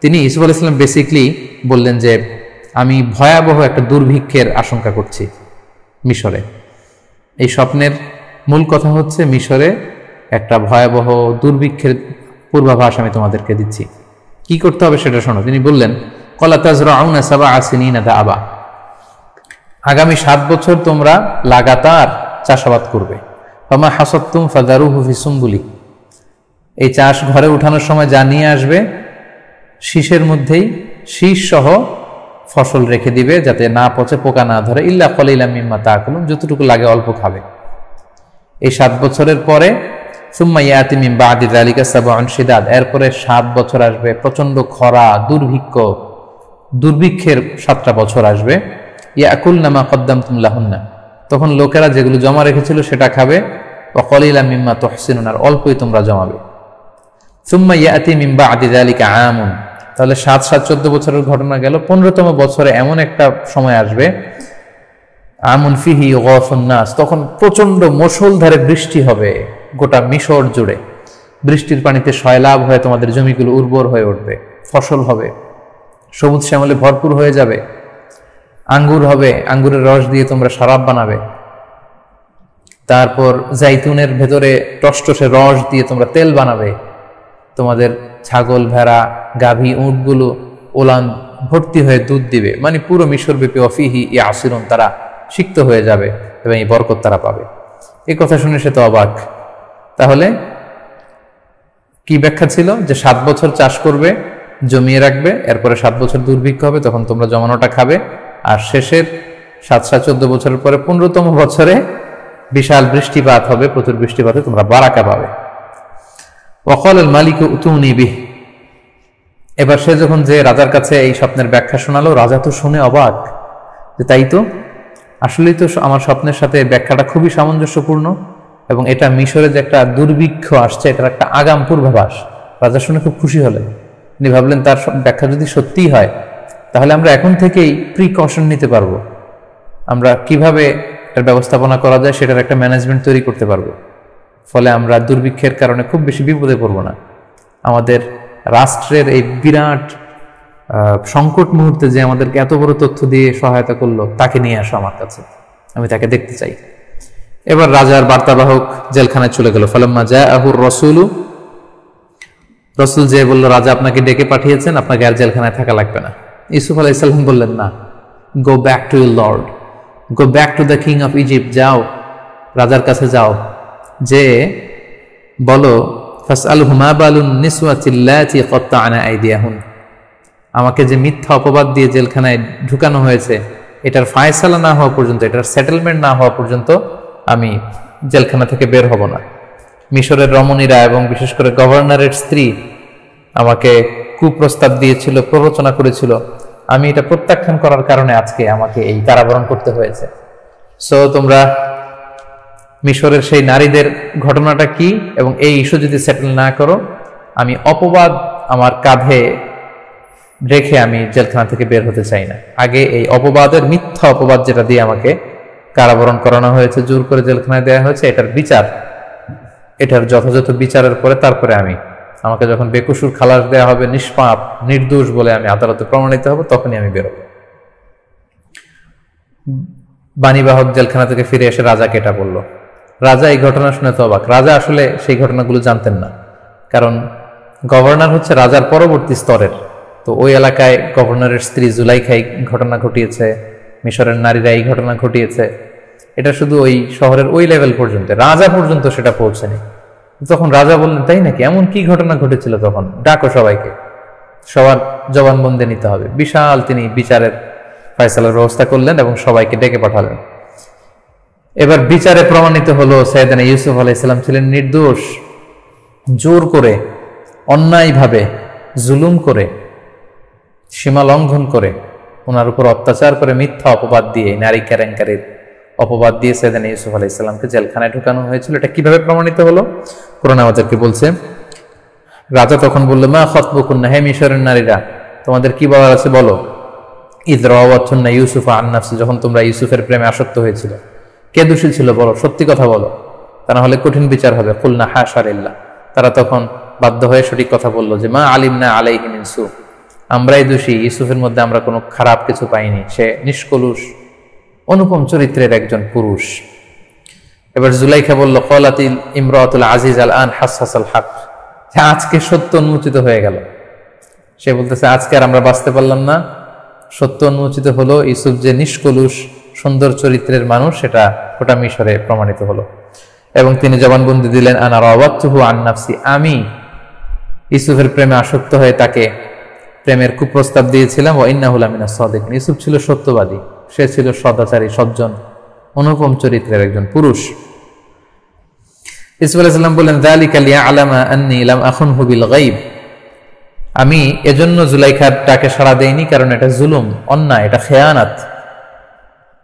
তিনি? ইউসুফ আলাইহিস সালাম বেসিকলি বললেন যে আমি ভয়াবহ একটা দুর্ভিক্ষের আশঙ্কা করছি মিশরে। এই স্বপ্নের মূল কথা হচ্ছে মিশরে একটা ভয়াবহ দুর্ভিক্ষের পূর্বাভাস আমি তোমাদেরকে দিচ্ছি, কি করতে হবে সেটা শোনো। তিনি বললেন, ক্বালা তাজরাউনা সাবআ সিনিনা দাআবা, আগামী 7 বছর তোমরা লাগাতার চাষাবাদ করবে। ফামা হাসাদতুম ফাযারুহু ফি সুম্বুলি, এই চাষ ঘরে উঠানোর সময় যা নিয়ে আসবে শীষের মধ্যেই শীষ সহ ফসল রেখে দিবে, যাতে না পচে, পোকা না ধরে। ইল্লা কলিলাম মিম্মা তাকুলুন, যতটুকু লাগে অল্প খাবে। এই 7 বছরের পরে সুম্মা ইয়াতি মিন বাদি যালিকা সাবউন শিদাদ, এরপরে 7 বছর আসবে প্রচন্ড খরা, দুর্ভিক্ষের 7টা বছর আসবে। ইয়াকুলনা মা কদ্দামতুম লাহুন্না, তখন লোকেরা যেগুলো জমা রেখেছিল সেটা খাবে। ওয়া কলিলাম মিম্মা তুহসিনুন, আর অল্পই তোমরা জমাবে। সুম্মা ইয়াতি মিন বাদি যালিকা আমুন, তাহলে 7 7 14 বছরের ঘটনা গেল। 15তম বছরে এমন একটা সময় আসবে, আমুন ফিহি ইউগাসুন নাস, তখন প্রচন্ড মুষলধারে বৃষ্টি হবে গোটা মিশর জুড়ে। বৃষ্টির পানিতে সয়লাব হয়ে তোমাদের জমিগুলো উর্বর হয়ে উঠবে, ফসল হবে, সবুজ শ্যামলে ভরপুর হয়ে যাবে, আঙ্গুর হবে, আঙ্গুরের রস দিয়ে তোমরা শরাব বানাবে। তারপর জাইতুনের ভেতরে টসটসে রস দিয়ে তোমরা তেল বানাবে। তোমাদের ছাগল, ভেড়া, গাভী, উটগুলো ওলান ভর্তি হয়ে দুধ দিবে। মানে পুরো মিশর ব্যাপী অফিহি ইয়াসিরুন, তারা সিক্ত হয়ে যাবে এবং এই বরকত তারা পাবে। এই কথা শুনে সে তো অবাক। তাহলে কি ব্যাখ্যা ছিল? যে 7 বছর চাষ করবে, জমিয়ে রাখবে, এরপরে 7 বছর দুর্ভিক্ষ হবে, তখন তোমরা জমানোটা খাবে, আর শেষের 7 7 14 বছরের পরে 15তম বছরে বিশাল বৃষ্টিপাত হবে, প্রচুর বৃষ্টিপাতে তোমরা বারাকা পাবে। ওয়াকাল আল মালিক উতুনি বিহ, এবার সে যখন যে রাজার কাছে এই স্বপ্নের ব্যাখ্যা শোনালো, রাজা তো শুনে অবাক যে তাই তো, আসলেই তো আমার স্বপ্নের সাথে ব্যাখ্যাটা খুবই সামঞ্জস্যপূর্ণ এবং এটা মিশরে যে একটা দুর্ভিক্ষ আসছে এটার একটা আগাম পূর্বাভাস। রাজা শুনে খুব খুশি হলেন। তিনি ভাবলেন তার ব্যাখ্যা যদি সত্যিই হয় তাহলে আমরা এখন থেকেই প্রিকশন নিতে পারবো, আমরা কিভাবে এর ব্যবস্থাপনা করা যায় সেটার একটা ম্যানেজমেন্ট তৈরি করতে পারবো। ফলে আমরা দুর্ভিক্ষের কারণে খুব বেশি বিপদে পড়বো না। আমাদের রাষ্ট্রের এই বিরাট সংকট মুহূর্তে যে আমাদেরকে এত বড় তথ্য দিয়ে সহায়তা করলো তাকে নিয়ে আসো আমার কাছে, আমি তাকে দেখতে চাই। এবার রাজার বার্তাবাহক জেলখানায় চলে গেল। ফালাম্মা জাআহুর রাসূলু, রাসূল যে বলল রাজা আপনাকে ডেকে পাঠিয়েছেন, আপনাকে আর জেলখানায় থাকা লাগবে না। ইউসুফ আলাইহিস সালাম বললেন না, go back to your Lord, go back to the king of Egypt, যাও রাজার কাছে যাও, যে বলো ফাসআলহু মা বালুন নিসওয়াতিল্লাতি ক্বাত্তা'না আইদিয়াহুন, আমাকে যে মিথ্যা অপবাদ দিয়ে জেলখানায় ঢুকানো হয়েছে এটার ফায়সালা না হওয়া পর্যন্ত, এটার সেটেলমেন্ট না হওয়া পর্যন্ত আমি জেলখানা থেকে বের হব না। মিশরের রমণীরা এবং বিশেষ করে গভর্নরের স্ত্রী আমাকে কুপ্রস্তাব দিয়েছিল, প্ররোচনা করেছিল, আমি এটা প্রত্যাখ্যান করার কারণে আজকে আমাকে এই কারাবরণ করতে হয়েছে। সো তোমরা মিশরের সেই নারীদের ঘটনাটা কি এবং এই ইস্যু যদি সেটেল না করো, আমি অপবাদ আমার কাঁধে রেখে আমি জেলখানা থেকে বের হতে চাই না। আগে এই অপবাদের, মিথ্যা অপবাদ যেটা দিয়ে আমাকে কারাবরণ করানো হয়েছে, জোর করে জেলখানায় দেওয়া হয়েছে, এটার বিচার, এটার যথাযথ বিচারের পরে তারপরে আমাকে যখন বেকসুর খালাস দেওয়া হবে, নিষ্পাপ নির্দোষ বলে আমি আদালতে প্রমাণিত হব, তখনই আমি বেরোব। বাণীবাহক জেলখানা থেকে ফিরে এসে রাজাকে এটা বলল। রাজা এই ঘটনা শুনে তো অবাক। রাজা আসলে সেই ঘটনাগুলো জানতেন না, কারণ গভর্নর হচ্ছে রাজার পরবর্তী স্তরের। তো ওই এলাকায় গভর্নরের স্ত্রী জুলাইখা এই ঘটনা ঘটিয়েছে, মিশরের নারীরা এই ঘটনা ঘটিয়েছে, এটা শুধু ওই শহরের ওই লেভেল পর্যন্ত, রাজা পর্যন্ত সেটা পৌঁছেনি। তখন রাজা বললেন তাই নাকি, এমন কি ঘটনা ঘটেছিল, তখন ডাকো সবাইকে, সবার জবানবন্দি নিতে হবে। বিশাল তিনি বিচারের ফয়সালার ব্যবস্থা করলেন এবং সবাইকে ডেকে পাঠালেন। এবার বিচারে প্রমাণিত হলো সাইয়েদনা ইউসুফ আলাইহিস সালাম ছিলেন নির্দোষ। জোর করে, অন্যায়ভাবে, জুলুম করে, সীমা লঙ্ঘন করে, ওনার উপর অত্যাচার করে, মিথ্যা অপবাদ দিয়ে, নারী কেলেঙ্কারির অপবাদ দিয়ে সাইয়েদনা ইউসুফ আলাইহিস সালামকে জেলখানায় ঢুকানো হয়েছিল। এটা কিভাবে প্রমাণিত হলো? কোরআন আমাদেরকে বলছে। রাজা তখন বলল, মা খতবুকুন্না, হে মিশরের নারীরা, তোমাদের কি বলার আছে বলো। ইয রাওয়াতুন্না ইউসুফা আন নাফসি, যখন তোমরা ইউসুফের প্রেমে আসক্ত হয়েছিল, কে দোষী ছিল বলো, সত্যি কথা বলো, তা না হলে কঠিন বিচার হবে। কুলনা হাশা লিল্লাহ, তারা তখন বাধ্য হয়ে সঠিক কথা বলল যে মা আলিমনা আলাইহি মিন সু, আমরাই দোষী, ইউসুফের মধ্যে আমরা কোনো খারাপ কিছু পাইনি, সে নিষ্কলুষ অনুপম চরিত্রের একজন পুরুষ। এবার জুলাইখা বলল, ক্বালাতিল ইমরাতুল আজিজ আল আন হাসাসাল হক, আজকে সত্য উন্মোচিত হয়ে গেল। সে বলতেছে আজকে আর আমরা বাঁচতে পারলাম না, সত্য উন্মোচিত হলো, ইউসুফ যে নিষ্কলুষ সুন্দর চরিত্রের মানুষ সেটা গোটা মিশরে প্রমাণিত হলো। এবং তিনি জবানবন্দি দিলেন, আনা রাওয়াতুহু আন নাফসি, আমি ইউসুফের প্রেমে আসক্ত হয়ে তাকে প্রেমের কুপ্রস্তাব দিয়েছিলাম। ওয়া ইন্নাহু লামিনাস সাদিকিন, ইউসুফ ছিল সত্যবাদী, সে ছিল সদাচারী, সজ্জন, অনুপম চরিত্রের একজন পুরুষ। ইউসুফ আলাইহিস সালাম বললেন, যালিকা লিয়া'লামা আন্নী লাম আখুনহু বিল গায়ব, আমি এজন্য জুলাইখার ডাকে সাড়া দেইনি কারণ এটা জুলুম, অন্যায়, এটা খেয়ানাত।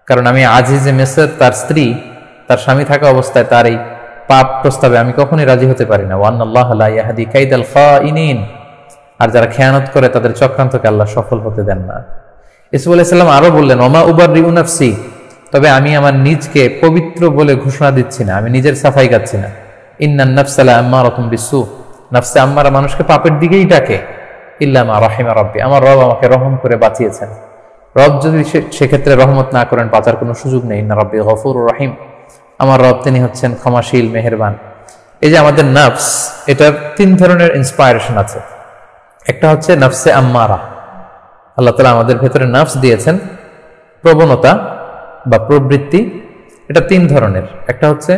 কারণ আমি আজিজে মিসর, তার স্ত্রী, তার স্বামী থাকা অবস্থায় তার এই পাপ প্রস্তাবে আমি কখনোই রাজি হতে পারি না। ওয়ান্নাল্লাহা লা ইয়াহদি কাইদাল খাইনিন, আর যারা খেয়ানত করে তাদের চক্রান্তকে আল্লাহ সফল হতে দেন না। ইউসুফ আলাইহিস সালাম আরো বললেন, ওমা উবাররিউ নাফসি, তবে আমি আমার নিজকে পবিত্র বলে ঘোষণা দিচ্ছি না, আমি নিজের সাফাই গাচ্ছি না। ইন্নান নাফসা লাআম্মারাতুম বিসু, নফসে আম্মারা মানুষকে পাপের দিকেই ডাকে। ইল্লা মা রাহিমা রাব্বি, আমার রব আমাকে রহম করে বাঁচিয়েছেন। রব যদি সেক্ষেত্রে রহমত না করেন বাঁচার কোনো সুযোগ নেই। ইন্না রাব্বি গফুরুর রহিম, আমার রব তিনি হচ্ছেন ক্ষমাশীল, মেহেরবান। এই যে আমাদের নফস, এটার তিন ধরনের ইন্সপায়ারেশন আছে। একটা হচ্ছে নফসে আম্মারা, আল্লাহ তাআলা আমাদের ভেতরে নফস দিয়েছেন, প্রবণতা বা প্রবৃত্তি, এটা তিন ধরনের। একটা হচ্ছে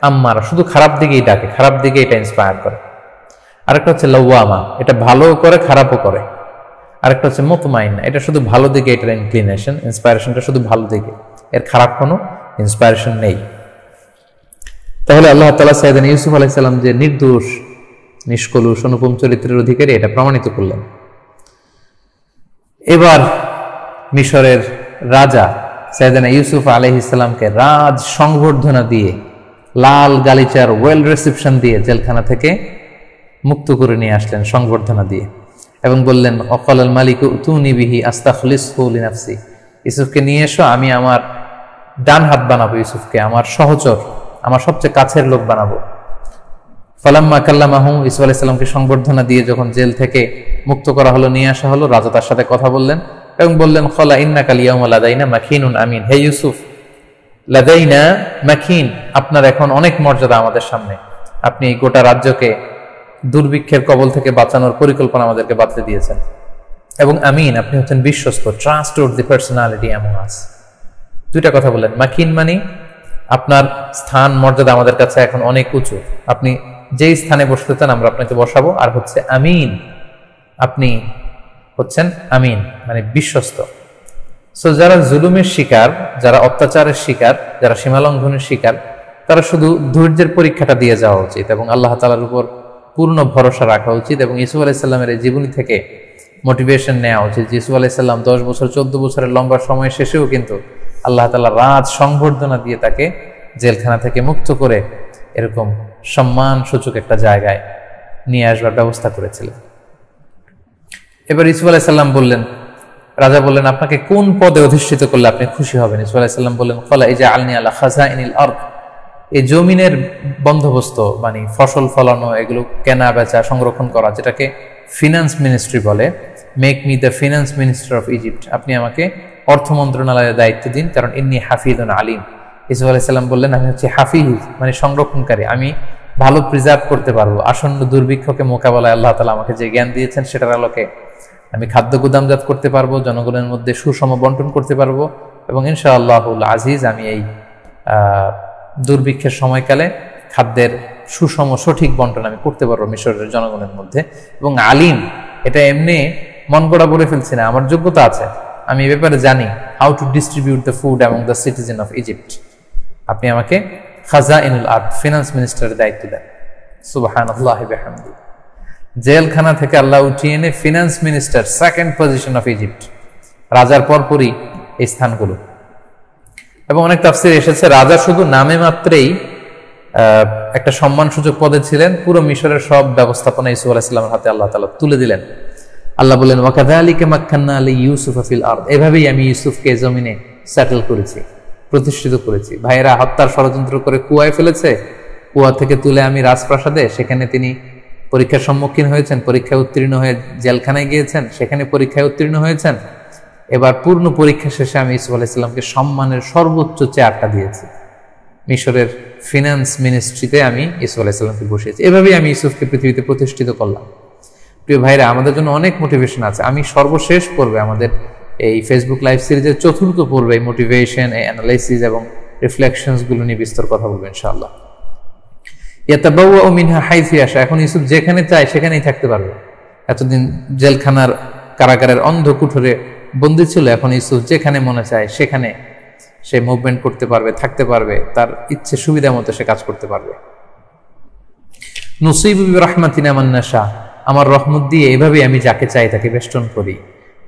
আম্মারা, শুধু খারাপ দিকেই ডাকে, খারাপ দিকে এটা ইন্সপায়ার করে। আরেকটা হচ্ছে লাওয়ামা, এটা ভালো করে খারাপও করে। আরেকটা হচ্ছে মুতমাইন্না, এটা শুধু ভালো দিকে, এটার ইনক্লিনেশন, ইন্সপায়ারেশনটা শুধু ভালো দিকে, এর খারাপ কোনো ইন্সপায়ারেশন নেই। তাহলে আল্লাহ তাআলা সাইয়েদনা ইউসুফ আলাইহিস সালাম যে নির্দোষ, নিষ্কলুষ, অনুপম চরিত্রের অধিকারী, এটা প্রমাণিত করলেন। এবার মিশরের রাজা সাইয়েদনা ইউসুফ আলাইহিস সালামকে রাজ সংবর্ধনা দিয়ে, লাল গালিচার ওয়েল রিসেপশন দিয়ে জেলখানা থেকে মুক্ত করে নিয়ে আসলেন সংবর্ধনা দিয়ে, এবং বললেন অকাল মালিক উতুনি বিহি আস্তাখলিসহু লিনাফসি, ইউসুফকে নিয়ে এসো, আমি আমার ডান হাত বানাবো ইউসুফকে, আমার সহচর, আমার সবচেয়ে কাছের লোক বানাবো। ফালাম্মা কাল্লামাহু, ইউসুফ আলাইহিস সালামকে সংবর্ধনা দিয়ে যখন জেল থেকে মুক্ত করা হলো, নিয়ে আসা হলো, রাজা তার সাথে কথা বললেন এবং বললেন ক্বালা ইন্নাকা আল-ইয়াওমা লাদাইনা মাকিনুন আমিন, হে ইউসুফ, লাদাইনা মাকিন, আপনার এখন অনেক মর্যাদা আমাদের সামনে, আপনি এই গোটা রাজ্যকে দুর্ভিক্ষের কবল থেকে বাঁচানোর পরিকল্পনা আমাদেরকে বাতলে দিয়েছেন, এবং আমিন, আপনি হচ্ছেন বিশ্বস্ত, ট্রাস্টওয়ার্দি পার্সোনালিটি অ্যামং আস। দুইটা কথা বললেন, মাকিন মানে আপনার স্থান মর্যাদা আমাদের কাছে এখন অনেক উঁচু, আপনি যেই স্থানে বসতে চান আমরা আপনাকে বসাবো, আর হচ্ছে আমিন, আপনি হচ্ছেন আমিন মানে বিশ্বস্ত। সো যারা জুলুমের শিকার, যারা অত্যাচারের শিকার, যারা সীমালঙ্ঘনের শিকার, তারা শুধু ধৈর্যের পরীক্ষাটা দিয়ে যাওয়া উচিত এবং আল্লাহ তাআলার উপর পূর্ণ ভরসা রাখা উচিত, এবং ইউসুফ আলাইহিস সালামের এই জীবনী থেকে মোটিভেশন নেওয়া উচিত। ইউসুফ আলাইহিস সালাম 10 বছর 14 বছরের লম্বা সময় শেষেও কিন্তু আল্লাহ তাআলা রাজ সংবর্ধনা দিয়ে তাকে জেলখানা থেকে মুক্ত করে এরকম সম্মান সূচক একটা জায়গায় নিয়ে আসবার ব্যবস্থা করেছিলেন। এবার ইউসুফ আলাইহিস সালাম বললেন, রাজা বললেন আপনাকে কোন পদে অধিষ্ঠিত করলে আপনি খুশি হবেন? ইউসুফ আলাইহিস সালাম বললেন ক্বালা ইজআলনি আলা খাযাইনিল আরদ, এই জমিনের বন্দোবস্ত মানে ফসল ফলানো, এগুলো কেনা বেচা সংরক্ষণ করা, যেটাকে ফিনান্স মিনিস্ট্রি বলে, make me the finance minister of Egypt, আপনি আমাকে অর্থ মন্ত্রণালয়ের দায়িত্ব দিন, কারণ ইন্নী হাফিজুন আলিম। ইউসুফ আলাইহিস সালাম বললেন আমি হচ্ছে হাফিজ মানে সংরক্ষণকারী, আমি ভালো প্রিজার্ভ করতে পারবো, আসন্ন দুর্ভিক্ষকে মোকাবেলায় আল্লাহ তাআলা আমাকে যে জ্ঞান দিয়েছেন সেটার আলোকে আমি খাদ্য গুদামজাত করতে পারবো, জনগণের মধ্যে সুষম বন্টন করতে পারবো, এবং ইনশাআল্লাহুল আজিজ আমি এই দুর্ভিক্ষের সময়কালে খাদ্যের সুষম সঠিক বন্টন আমি করতে পারবো মিশরের জনগণের মধ্যে। এবং আলিম, এটা এমনি মন গড়া বলে ফেলছি না, আমার যোগ্যতা আছে, আমি এই ব্যাপারে জানি, how to distribute the food among the citizen of Egypt. আপনি আমাকে খাযাইনুল আরদ ফিনান্স মিনিস্টারের দায়িত্ব দেন। সুবহানাল্লাহি বিহামদিহি, জেলখানা থেকে আল্লাহ উঠিয়ে এনে finance minister, second position of Egypt, রাজার পরপরই এই স্থানগুলো। এবং অনেক তাফসীরে এসেছে রাজা শুধু নামে মাত্রেই একটা সম্মানসূচক পদে ছিলেন, পুরো মিশরের সব ব্যবস্থাপনা ইউসুফ আলাইহিস সালামের হাতে আল্লাহ তাআলা তুলে দিলেন। আল্লাহ বলেন ওয়াকাযালিকা মাক্কান্না লিইউসুফা ফিল আরদ, এভাবেই আমি ইউসুফকে জমিনে সেটেল করেছি, প্রতিষ্ঠিত করেছি। ভাইয়েরা হত্যার ষড়যন্ত্র করে কুয়ায় ফেলেছে, কুয়া থেকে তুলে আমি রাজপ্রাসাদে, সেখানে তিনি পরীক্ষার সম্মুখীন হয়েছেন, পরীক্ষায় উত্তীর্ণ হয়ে জেলখানায় গিয়েছেন, সেখানে পরীক্ষায় উত্তীর্ণ হয়েছেন। এবার পূর্ণ পরীক্ষা শেষে আমি ইউসুফ আলাইহিস সালামকে সম্মানের সর্বোচ্চ চেয়ারটা দিয়েছি, মিশরের ফিনান্স মিনিস্ট্রিতে আমি ইউসুফ আলাইহিস সালামকে বসিয়েছি। এভাবেই আমি ইউসুফকে পৃথিবীতে প্রতিষ্ঠিত করলাম। প্রিয় ভাইরা, আমাদের জন্য অনেক মোটিভেশন আছে। আমি সর্বশেষ পর্বে আমাদের এই ফেসবুক লাইভ সিরিজের চতুর্থ পর্বে মোটিভেশন, অ্যানালাইসিস এবং রিফ্লেকশনস গুলো নিয়ে বিস্তর কথা বলবো ইনশাআল্লাহ। ইয়াতাবাওয়াউ মিনহা হাইসু ইয়াশা, এখন ইউসুফ যেখানে চায় সেখানেই থাকতে পারবে। এতদিন জেলখানার কারাগারের অন্ধ কুঠরে বন্দী ছিল, এখন ইউসুফ যেখানে মনে চায় সেখানে সে মুভমেন্ট করতে পারবে, থাকতে পারবে, তার ইচ্ছে সুবিধা মতো সে কাজ করতে পারবে। নুসিবু বিরাহমাতিনা মান নাশা, আমার রহমত দিয়ে এভাবেই আমি যাকে চাই তাকে বেষ্টন করি।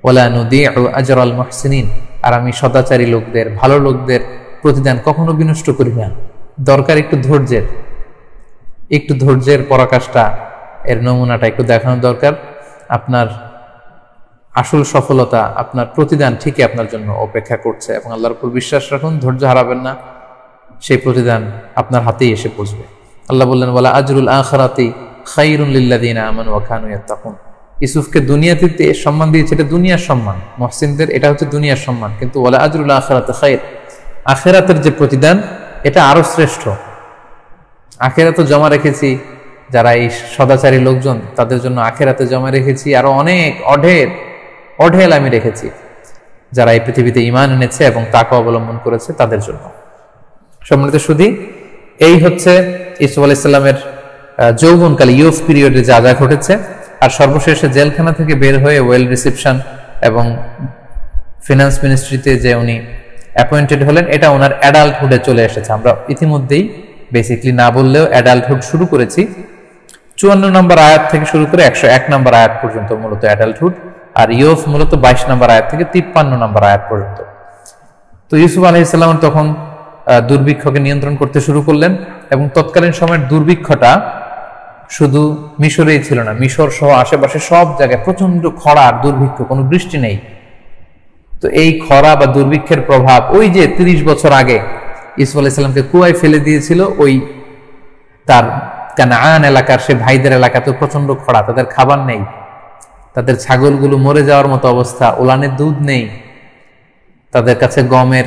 ওয়ালা নুদিউ আজরাল মুহসিনিন, আর আমি সদাচারী লোকদের, ভালো লোকদের প্রতিদান কখনো বিনষ্ট করি না। দরকার একটু ধৈর্যের পরাকাষ্ঠা, এর নমুনাটা একটু দেখানো দরকার। আপনার আসল সফলতা, আপনার প্রতিদান ঠিকই আপনার জন্য অপেক্ষা করছে, এবং আল্লাহর উপর বিশ্বাস রাখুন, ধৈর্য হারাবেন না, সেই প্রতিদান আপনার হাতেই এসে পৌঁছবে। আল্লাহ বললেন ওয়ালা আজরুল আখিরাতি খায়রুন লিল্লাযিনা আমানু ওয়া কানু ইয়াত্তাকুন। ইউসুফকে দুনিয়াতে সম্মান দিয়েছে, এটা দুনিয়ার সম্মান, মুহসিনদের এটা হচ্ছে দুনিয়ার সম্মান, কিন্তু ওয়ালা আজরুল আখিরাতি খায়র, আখিরাতের যে প্রতিদান এটা আরো শ্রেষ্ঠ। আখিরাতে জমা রেখেছি যারা এই সদাচারী লোকজন, তাদের জন্য আখিরাতে জমা রেখেছি আরো অনেক অঢেল আমি রেখেছি যারা এই পৃথিবীতে ঈমান এনেছে এবং তাকওয়া অবলম্বন করেছে তাদের জন্য। সম্মানিত সুধী, এই হচ্ছে ইউসুফ আলাইহিস সালামের যৌবনকালে, ইউথ পিরিয়ডে যা যা ঘটেছে। আর সর্বশেষে জেলখানা থেকে বের হয়ে ওয়েল রিসেপশন এবং ফিনান্স মিনিস্ট্রিতে যে উনি অ্যাপয়েন্টেড হলেন, এটা ওনার অ্যাডাল্টহুডে চলে এসেছে। আমরা ইতিমধ্যেই বেসিকলি না বললেও অ্যাডাল্টহুড শুরু করেছি। 54 নম্বর আয়াত থেকে শুরু করে 101 নম্বর আয়াত পর্যন্ত মূলত অ্যাডাল্টহুড। আর ইউসুফ মূলত 22 নম্বর আয়াত থেকে 53 নম্বর আয়াত পর্যন্ত। তো ইউসুফ আলাইহিস সালাম তখন দুর্ভিক্ষকে নিয়ন্ত্রণ করতে শুরু করলেন, এবং তৎকালীন সময়ের দুর্ভিক্ষটা শুধু মিশরেই ছিল না, মিশর সহ আশেপাশে সব জায়গায় প্রচন্ড খরা আর দুর্ভিক্ষ, কোনো বৃষ্টি নেই। তো এই খরা বা দুর্ভিক্ষের প্রভাব ওই যে 30 বছর আগে ইউসুফ আলাইহিস সালামকে কুয়ায় ফেলে দিয়েছিল, ওই তার কানাআন এলাকার সে ভাইদের এলাকাতে প্রচন্ড খরা, তাদের খাবার নেই, তাদের ছাগলগুলো মরে যাওয়ার মতো অবস্থা, ওলানের দুধ নেই, তাদের কাছে গমের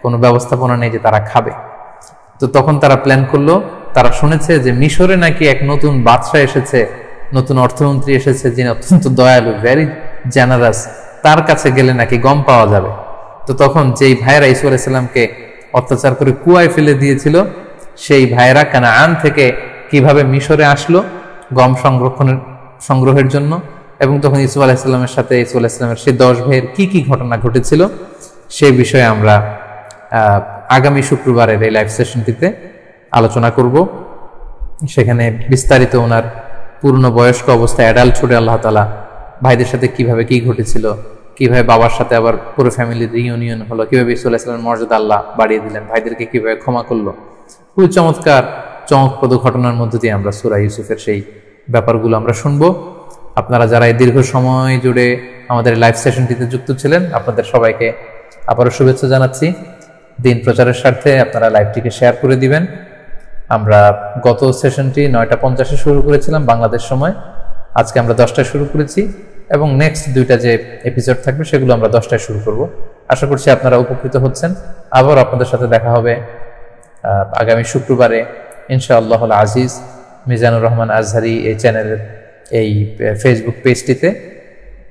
কোনো ব্যবস্থাপনা নেই যে তারা খাবে। তো তখন তারা প্ল্যান করলো, তারা শুনেছে যে মিশরে নাকি এক নতুন বাদশাহ এসেছে, নতুন অর্থমন্ত্রী এসেছে, যিনি অত্যন্ত দয়ালু, ভেরি জেনারাস, তার কাছে গেলে নাকি গম পাওয়া যাবে। তো তখন যেই ভাইয়েরা ইউসুফ আলাইহিস সালামকে অত্যাচার করে কুয়ায় ফেলে দিয়েছিল, সেই ভাইয়েরা কানাআন থেকে কিভাবে মিশরে আসলো গম সংগ্রহের জন্য, এবং তখন ইউসুফ আলাইহিস সালামের সাথে ইউসুফ আলাইহিস সালামের সেই 10 ভাইয়ের কি কি ঘটনা ঘটেছিল সেই বিষয়ে আমরা আগামী শুক্রবারের এই লাইভ সেশনটিতে আলোচনা করব। সেখানে বিস্তারিত ওনার পূর্ণ বয়স্ক অবস্থায় অ্যাডাল্টহুডে আল্লাহ তাআলা ভাইদের সাথে কিভাবে কি ঘটেছিল, কিভাবে বাবার সাথে আবার পুরো ফ্যামিলির রিইউনিয়ন হলো, কিভাবে ইউসুফ আলাইহিস সালামের মর্যাদা আল্লাহ বাড়িয়ে দিলেন, ভাইদেরকে কিভাবে ক্ষমা করলো, খুবই চমৎকার চমকপ্রদ ঘটনার মধ্য দিয়ে আমরা সূরা ইউসুফের সেই ব্যাপারগুলো আমরা শুনবো। আপনারা যারা এই দীর্ঘ সময় জুড়ে আমাদের লাইভ সেশনটিতে যুক্ত ছিলেন, আপনাদের সবাইকে আবারও শুভেচ্ছা জানাচ্ছি। দিন প্রচারের স্বার্থে আপনারা লাইভটিকে শেয়ার করে দিবেন। আমরা গত সেশনটি 9:50 শুরু করেছিলাম বাংলাদেশ সময়, আজকে আমরা 10টায় শুরু করেছি, এবং নেক্সট 2টা যে এপিসোড থাকবে সেগুলো আমরা 10টায় শুরু করব। আশা করছি আপনারা উপকৃত হচ্ছেন। আবার আপনাদের সাথে দেখা হবে আগামী শুক্রবারে ইনশাআল্লাহুল আজিজ। মিজানুর রহমান আজহারি এই চ্যানেলের এই ফেসবুক পেজটিতে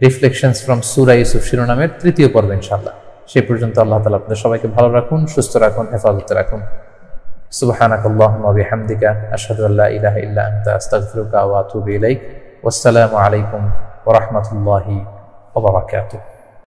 রিফ্লেকশনস ফ্রম সূরা ইউসুফ শিরোনামের 3য় পর্ব ইনশাআল্লাহ। সেই পর্যন্ত আল্লাহ তাআলা আপনাদের সবাইকে ভালো রাখুন, সুস্থ রাখুন, হেফাজতে রাখুন। সুবহানাকাল্লাহুম্মা ওয়া বিহামদিকা আশহাদু আল্লা ইলাহা ইল্লা আনতা আস্তাগফিরুকা ওয়া আতুবু ইলাইক। ওয়াসসালামু আলাইকুম ওয়া রাহমাতুল্লাহি ওয়া বারাকাতুহু।